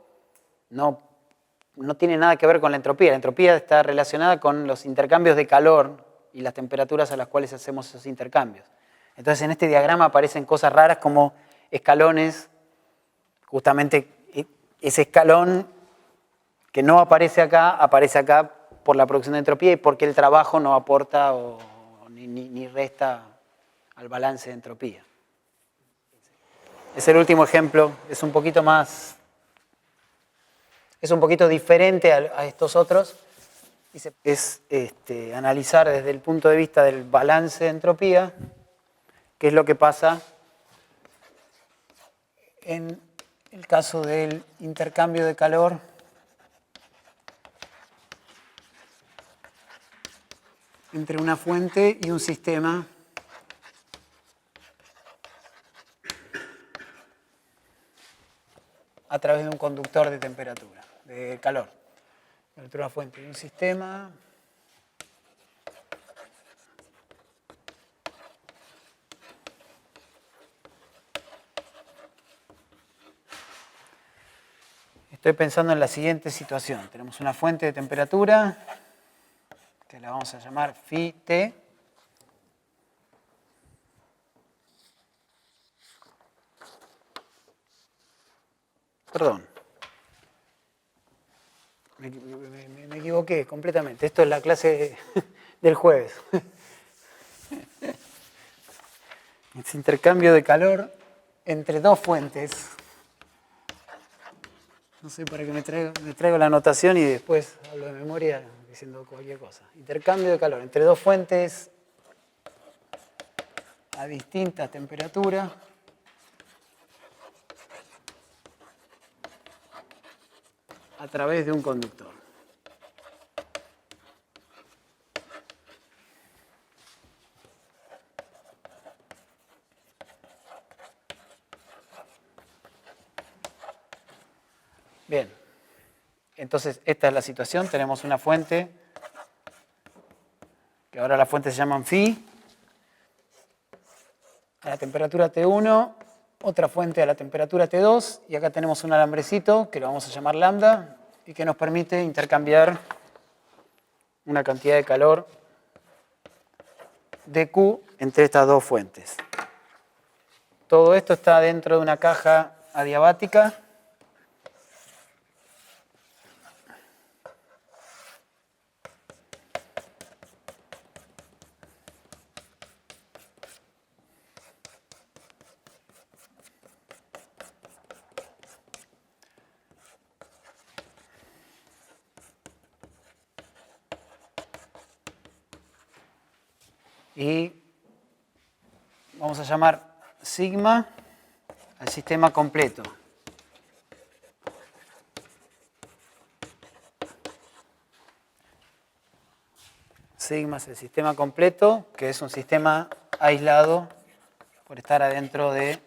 no tiene nada que ver con la entropía. La entropía está relacionada con los intercambios de calor y las temperaturas a las cuales hacemos esos intercambios. Entonces en este diagrama aparecen cosas raras como escalones, justamente ese escalón que no aparece acá por la producción de entropía y porque el trabajo no aporta ni resta al balance de entropía. Es el último ejemplo, es un poquito diferente a estos otros. Es analizar desde el punto de vista del balance de entropía qué es lo que pasa en el caso del intercambio de calor entre una fuente y un sistema a través de un conductor de temperatura, de calor. Entre una fuente y un sistema estoy pensando en la siguiente situación. Tenemos una fuente de temperatura que la vamos a llamar phi-T. Perdón. Me equivoqué completamente. Esto es la clase del jueves. Es intercambio de calor entre dos fuentes. No sé para qué me traigo la anotación y después hablo de memoria diciendo cualquier cosa. Intercambio de calor entre dos fuentes a distinta temperatura a través de un conductor. Bien, entonces esta es la situación. Tenemos una fuente, que ahora las fuentes se llaman phi, a la temperatura T1, otra fuente a la temperatura T2, y acá tenemos un alambrecito que lo vamos a llamar lambda y que nos permite intercambiar una cantidad de calor dQ entre estas dos fuentes. Todo esto está dentro de una caja adiabática y vamos a llamar sigma al sistema completo. Sigma es el sistema completo, que es un sistema aislado por estar adentro de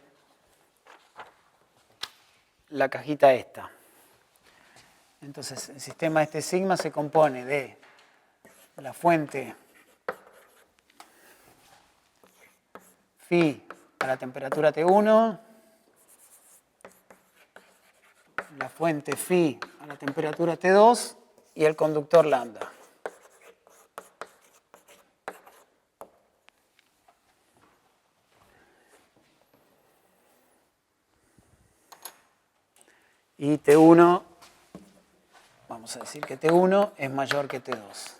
la cajita esta. Entonces, el sistema este sigma se compone de la fuente phi a la temperatura T1, la fuente phi a la temperatura T2 y el conductor lambda. Y T1, vamos a decir que T1 es mayor que T2.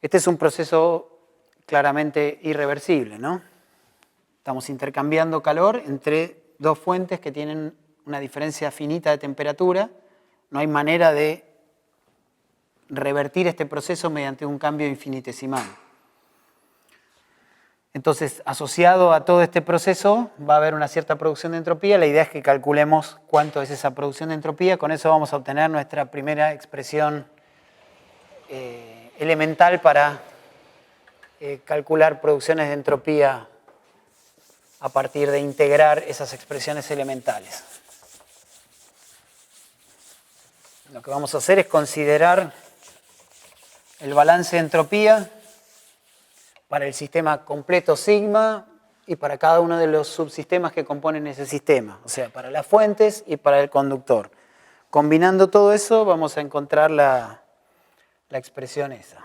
Este es un proceso claramente irreversible, ¿no? Estamos intercambiando calor entre dos fuentes que tienen una diferencia finita de temperatura. No hay manera de revertir este proceso mediante un cambio infinitesimal. Entonces, asociado a todo este proceso, va a haber una cierta producción de entropía. La idea es que calculemos cuánto es esa producción de entropía. Con eso vamos a obtener nuestra primera expresión elemental para calcular producciones de entropía a partir de integrar esas expresiones elementales. Lo que vamos a hacer es considerar el balance de entropía para el sistema completo sigma y para cada uno de los subsistemas que componen ese sistema, o sea, para las fuentes y para el conductor. Combinando todo eso vamos a encontrar la expresión esa.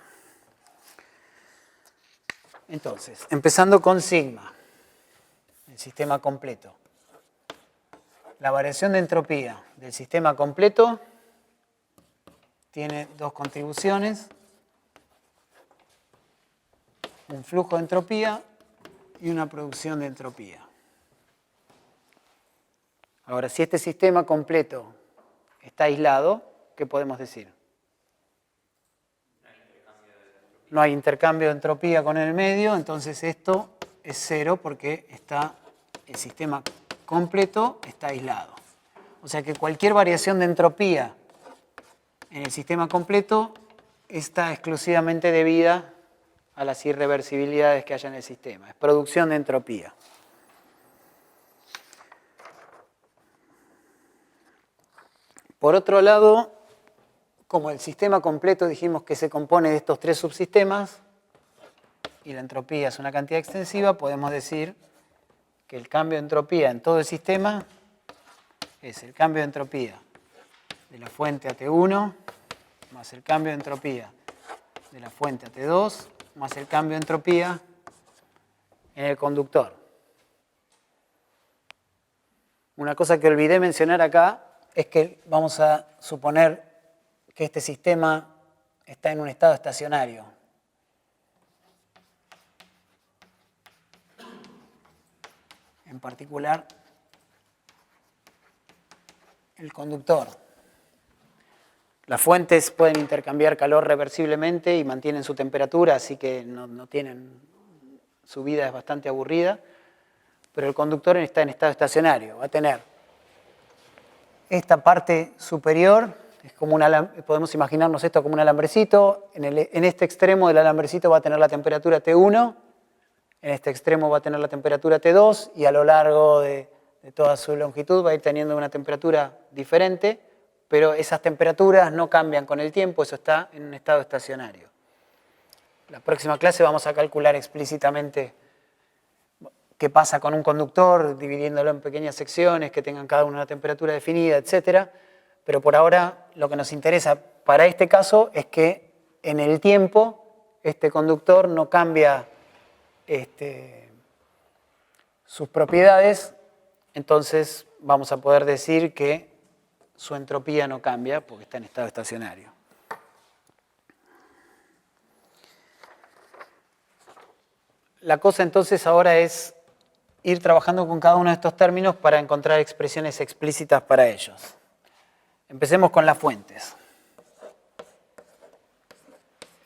Entonces, empezando con sigma, el sistema completo. La variación de entropía del sistema completo tiene dos contribuciones: un flujo de entropía y una producción de entropía. Ahora, si este sistema completo está aislado, ¿qué podemos decir? No hay intercambio de entropía con el medio, entonces esto es cero porque el sistema completo está aislado. O sea que cualquier variación de entropía en el sistema completo está exclusivamente debida a las irreversibilidades que haya en el sistema. Es producción de entropía. Por otro lado, como el sistema completo dijimos que se compone de estos tres subsistemas y la entropía es una cantidad extensiva, podemos decir que el cambio de entropía en todo el sistema es el cambio de entropía de la fuente a T1 más el cambio de entropía de la fuente a T2 más el cambio de entropía en el conductor. Una cosa que olvidé mencionar acá es que vamos a suponer que este sistema está en un estado estacionario. En particular, el conductor. Las fuentes pueden intercambiar calor reversiblemente y mantienen su temperatura, así que su vida es bastante aburrida, pero el conductor está en estado estacionario. Va a tener esta parte superior, es como podemos imaginarnos esto como un alambrecito. En este extremo del alambrecito va a tener la temperatura T1, en este extremo va a tener la temperatura T2 y a lo largo de toda su longitud va a ir teniendo una temperatura diferente, pero esas temperaturas no cambian con el tiempo, eso está en un estado estacionario. La próxima clase vamos a calcular explícitamente qué pasa con un conductor, dividiéndolo en pequeñas secciones que tengan cada una una temperatura definida, etc. Pero por ahora lo que nos interesa para este caso es que en el tiempo este conductor no cambia sus propiedades, entonces vamos a poder decir que su entropía no cambia porque está en estado estacionario. La cosa entonces ahora es ir trabajando con cada uno de estos términos para encontrar expresiones explícitas para ellos. Empecemos con las fuentes.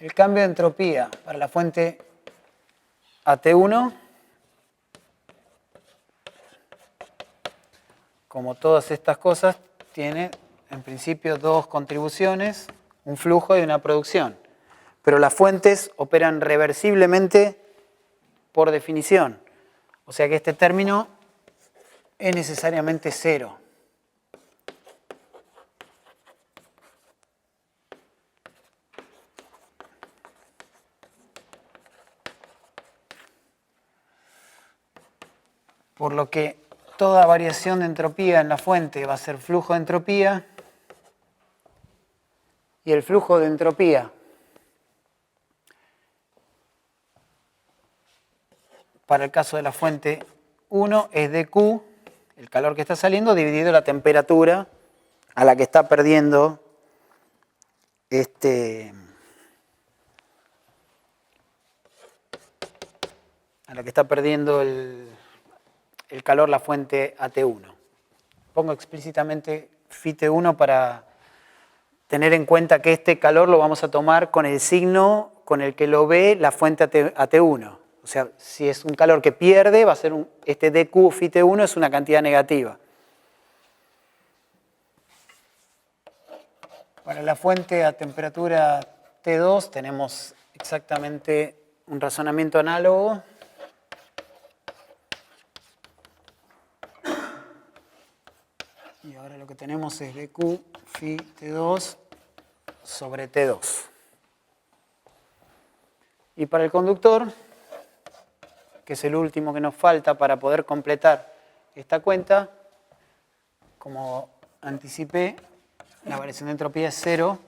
El cambio de entropía para la fuente AT1, como todas estas cosas, tiene en principio dos contribuciones, un flujo y una producción. Pero las fuentes operan reversiblemente por definición. O sea que este término es necesariamente cero. Por lo que toda variación de entropía en la fuente va a ser flujo de entropía. Y el flujo de entropía para el caso de la fuente 1 es dQ, el calor que está saliendo, dividido la temperatura a la que está perdiendo el calor la fuente AT1. Pongo explícitamente Φt1 para tener en cuenta que este calor lo vamos a tomar con el signo con el que lo ve la fuente AT1. O sea, si es un calor que pierde, va a ser este dQ Φt1 es una cantidad negativa. Para la fuente a temperatura T2 tenemos exactamente un razonamiento análogo. Y ahora lo que tenemos es dQ Φt2 sobre T2. Y para el conductor, que es el último que nos falta para poder completar esta cuenta, como anticipé, la variación de entropía es cero,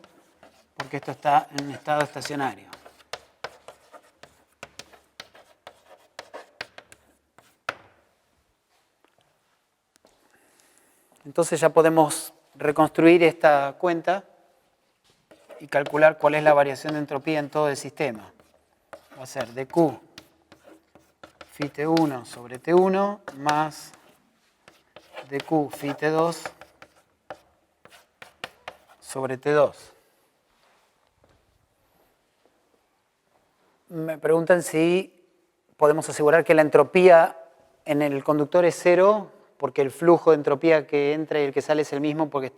porque esto está en un estado estacionario. Entonces ya podemos reconstruir esta cuenta y calcular cuál es la variación de entropía en todo el sistema. Va a ser dQ Φt1 sobre T1 más dQ Φt2 sobre T2. Me preguntan si podemos asegurar que la entropía en el conductor es cero, porque el flujo de entropía que entra y el que sale es el mismo, porque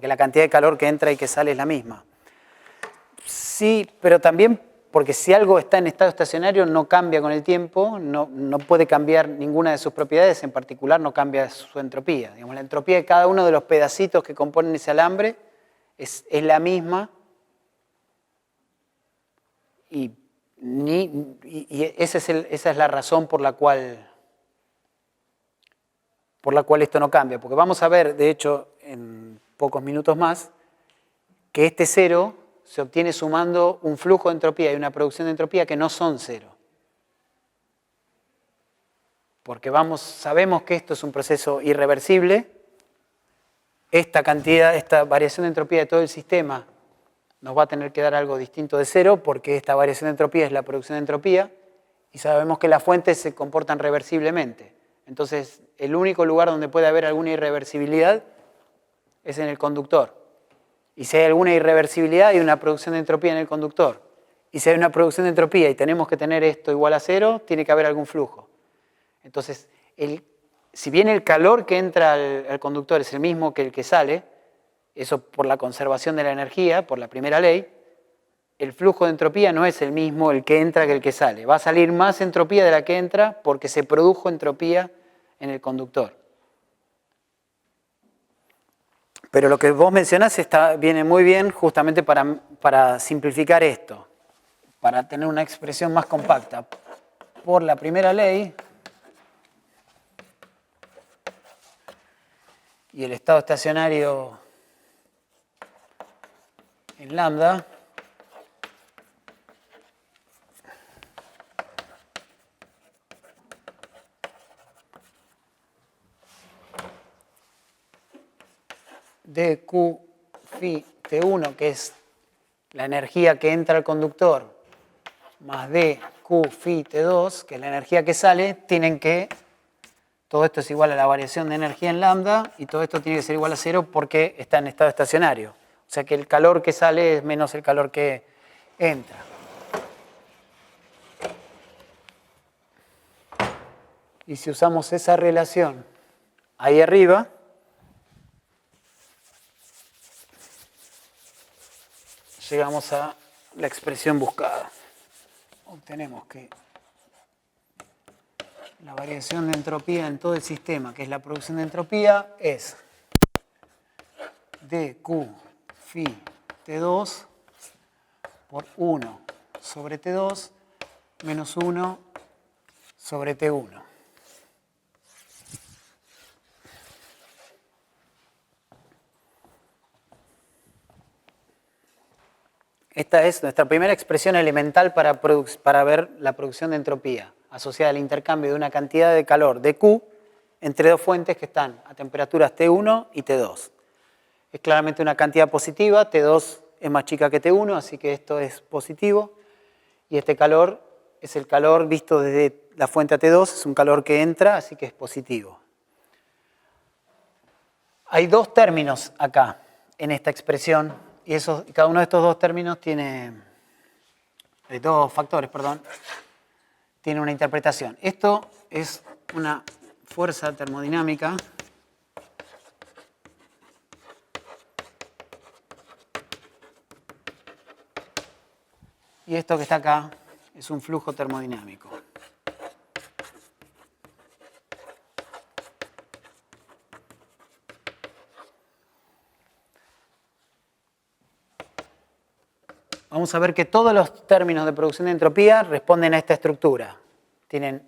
la cantidad de calor que entra y que sale es la misma. Sí, pero también porque si algo está en estado estacionario no cambia con el tiempo, no puede cambiar ninguna de sus propiedades, en particular no cambia su entropía. Digamos, la entropía de cada uno de los pedacitos que componen ese alambre es la misma y esa es la razón por la cual esto no cambia. Porque vamos a ver, de hecho, en pocos minutos más, que este cero se obtiene sumando un flujo de entropía y una producción de entropía que no son cero. Porque sabemos que esto es un proceso irreversible. Esta variación de entropía de todo el sistema nos va a tener que dar algo distinto de cero, porque esta variación de entropía es la producción de entropía, y sabemos que las fuentes se comportan reversiblemente. Entonces, el único lugar donde puede haber alguna irreversibilidad es en el conductor. Y si hay alguna irreversibilidad, hay una producción de entropía en el conductor. Y si hay una producción de entropía y tenemos que tener esto igual a cero, tiene que haber algún flujo. Entonces, si bien el calor que entra al conductor es el mismo que el que sale, eso por la conservación de la energía, por la primera ley, el flujo de entropía no es el mismo el que entra que el que sale. Va a salir más entropía de la que entra porque se produjo entropía en el conductor. Pero lo que vos mencionás viene muy bien justamente para simplificar esto, para tener una expresión más compacta. Por la primera ley y el estado estacionario en lambda, dQ Φt1, que es la energía que entra al conductor, más dQ Φt2, que es la energía que sale, todo esto es igual a la variación de energía en lambda, y todo esto tiene que ser igual a cero porque está en estado estacionario. O sea que el calor que sale es menos el calor que entra. Y si usamos esa relación ahí arriba, llegamos a la expresión buscada. Obtenemos que la variación de entropía en todo el sistema, que es la producción de entropía, es dQ phi T2 por 1 sobre T2 menos 1 sobre T1. Esta es nuestra primera expresión elemental para ver la producción de entropía, asociada al intercambio de una cantidad de calor dQ entre dos fuentes que están a temperaturas T1 y T2. Es claramente una cantidad positiva, T2 es más chica que T1, así que esto es positivo. Y este calor es el calor visto desde la fuente a T2, es un calor que entra, así que es positivo. Hay dos términos acá, en esta expresión, y cada uno de estos dos términos tiene, dos factores, perdón, tiene una interpretación. Esto es una fuerza termodinámica y esto que está acá es un flujo termodinámico. Vamos a ver que todos los términos de producción de entropía responden a esta estructura. Tienen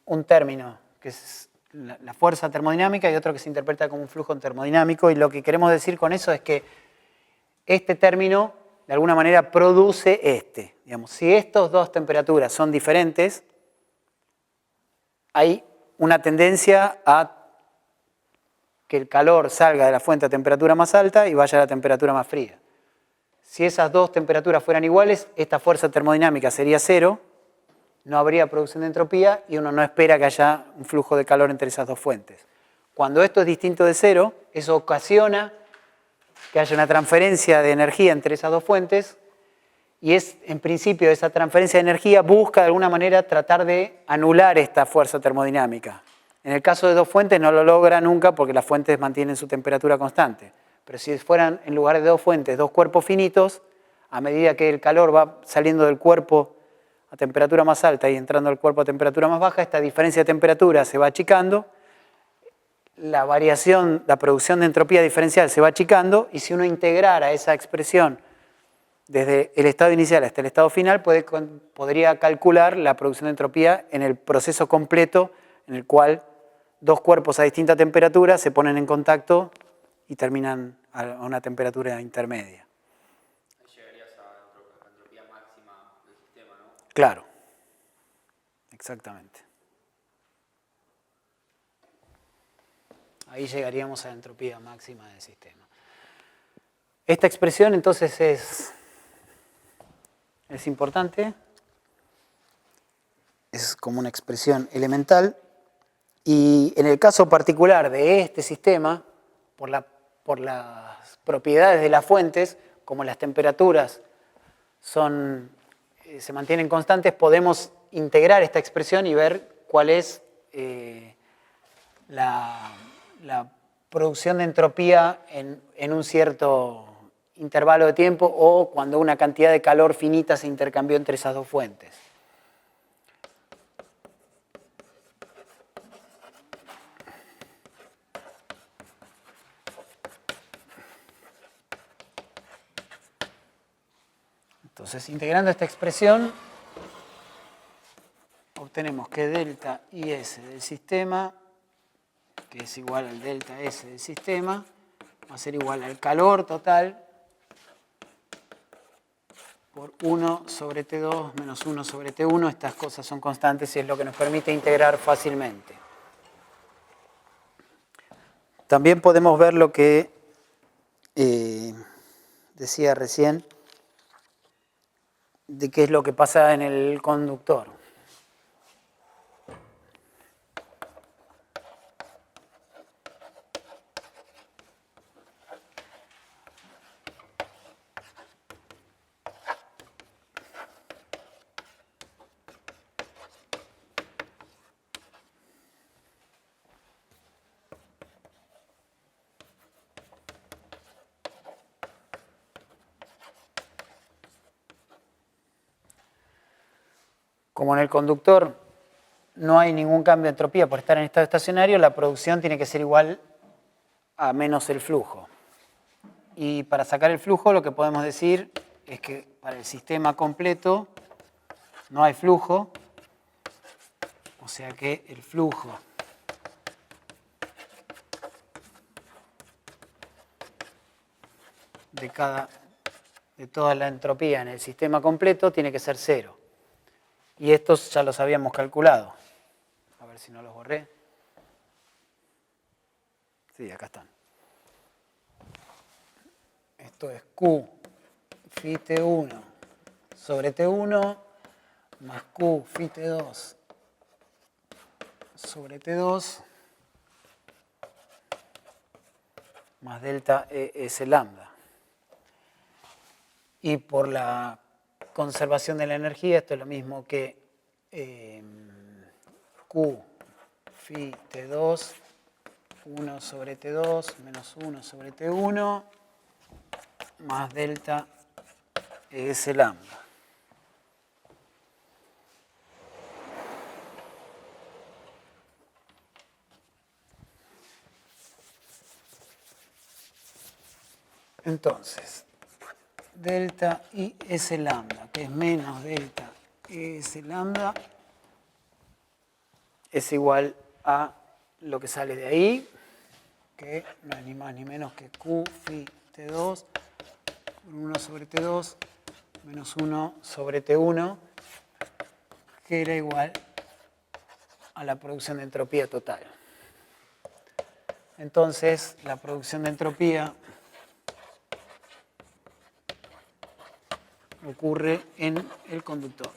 un término que es la fuerza termodinámica y otro que se interpreta como un flujo termodinámico, y lo que queremos decir con eso es que este término de alguna manera produce este. Digamos, si estas dos temperaturas son diferentes, hay una tendencia a que el calor salga de la fuente a temperatura más alta y vaya a la temperatura más fría. Si esas dos temperaturas fueran iguales, esta fuerza termodinámica sería cero, no habría producción de entropía y uno no espera que haya un flujo de calor entre esas dos fuentes. Cuando esto es distinto de cero, eso ocasiona que haya una transferencia de energía entre esas dos fuentes y en principio esa transferencia de energía busca de alguna manera tratar de anular esta fuerza termodinámica. En el caso de dos fuentes no lo logra nunca porque las fuentes mantienen su temperatura constante. Pero si fueran, en lugar de dos fuentes, dos cuerpos finitos, a medida que el calor va saliendo del cuerpo a temperatura más alta y entrando al cuerpo a temperatura más baja, esta diferencia de temperatura se va achicando, la variación, la producción de entropía diferencial se va achicando, y si uno integrara esa expresión desde el estado inicial hasta el estado final, podría calcular la producción de entropía en el proceso completo en el cual dos cuerpos a distinta temperatura se ponen en contacto y terminan a una temperatura intermedia. Ahí llegarías a la entropía máxima del sistema, ¿no? Claro, exactamente. Ahí llegaríamos a la entropía máxima del sistema. Esta expresión entonces es importante, es como una expresión elemental, y en el caso particular de este sistema, por las propiedades de las fuentes, como las temperaturas se mantienen constantes, podemos integrar esta expresión y ver cuál es la producción de entropía en un cierto intervalo de tiempo o cuando una cantidad de calor finita se intercambió entre esas dos fuentes. Entonces, integrando esta expresión, obtenemos que delta IS del sistema, que es igual al delta S del sistema, va a ser igual al calor total por 1 sobre T2 menos 1 sobre T1. Estas cosas son constantes y es lo que nos permite integrar fácilmente. También podemos ver lo que decía recién, de qué es lo que pasa en el conductor. Como en el conductor no hay ningún cambio de entropía por estar en estado estacionario, la producción tiene que ser igual a menos el flujo. Y para sacar el flujo lo que podemos decir es que para el sistema completo no hay flujo, o sea que el flujo de toda la entropía en el sistema completo tiene que ser 0. Y estos ya los habíamos calculado. A ver si no los borré. Sí, acá están. Esto es Q phi T1 sobre T1 más Q phi T2 sobre T2 más delta ES lambda. Y por la conservación de la energía, esto es lo mismo que Q phi T2, 1 sobre T2 menos 1 sobre T1 más delta ES lambda. Entonces, delta IS lambda, que es menos delta ES lambda, es igual a lo que sale de ahí, que no es ni más ni menos que Q phi T2 por 1 sobre T2 menos 1 sobre T1, que era igual a la producción de entropía total. Entonces, la producción de entropía ocurre en el conductor.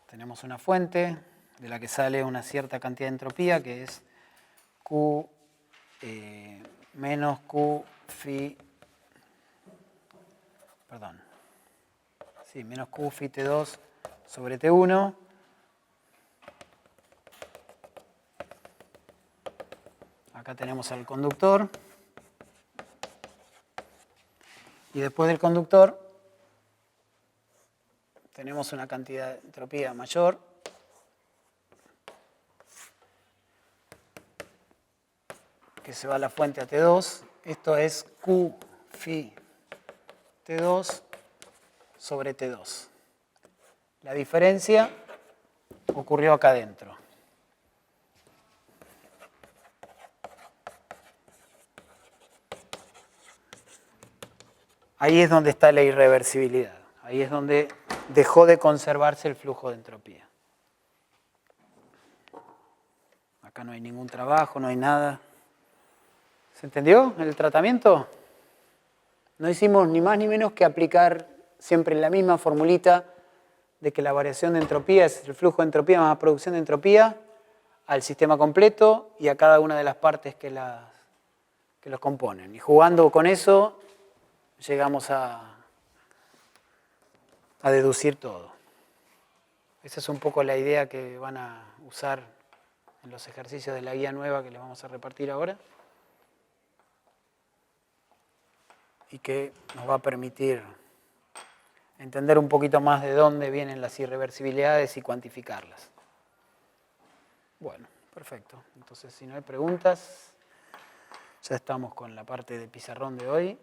Tenemos una fuente de la que sale una cierta cantidad de entropía, que es Q menos Q phi, menos Q phi T2 sobre T1 acá tenemos al conductor y después del conductor tenemos una cantidad de entropía mayor que se va a la fuente a T2. Esto es Q phi T2 sobre T2. La diferencia ocurrió acá adentro. Ahí es donde está la irreversibilidad. Ahí es donde dejó de conservarse el flujo de entropía. Acá no hay ningún trabajo, no hay nada. ¿Se entendió el tratamiento? No hicimos ni más ni menos que aplicar siempre la misma formulita de que la variación de entropía es el flujo de entropía más la producción de entropía al sistema completo y a cada una de las partes que los componen. Y jugando con eso llegamos a deducir todo. Esa es un poco la idea que van a usar en los ejercicios de la guía nueva que les vamos a repartir ahora y que nos va a permitir entender un poquito más de dónde vienen las irreversibilidades y cuantificarlas. Bueno, perfecto. Entonces, si no hay preguntas, ya estamos con la parte de pizarrón de hoy.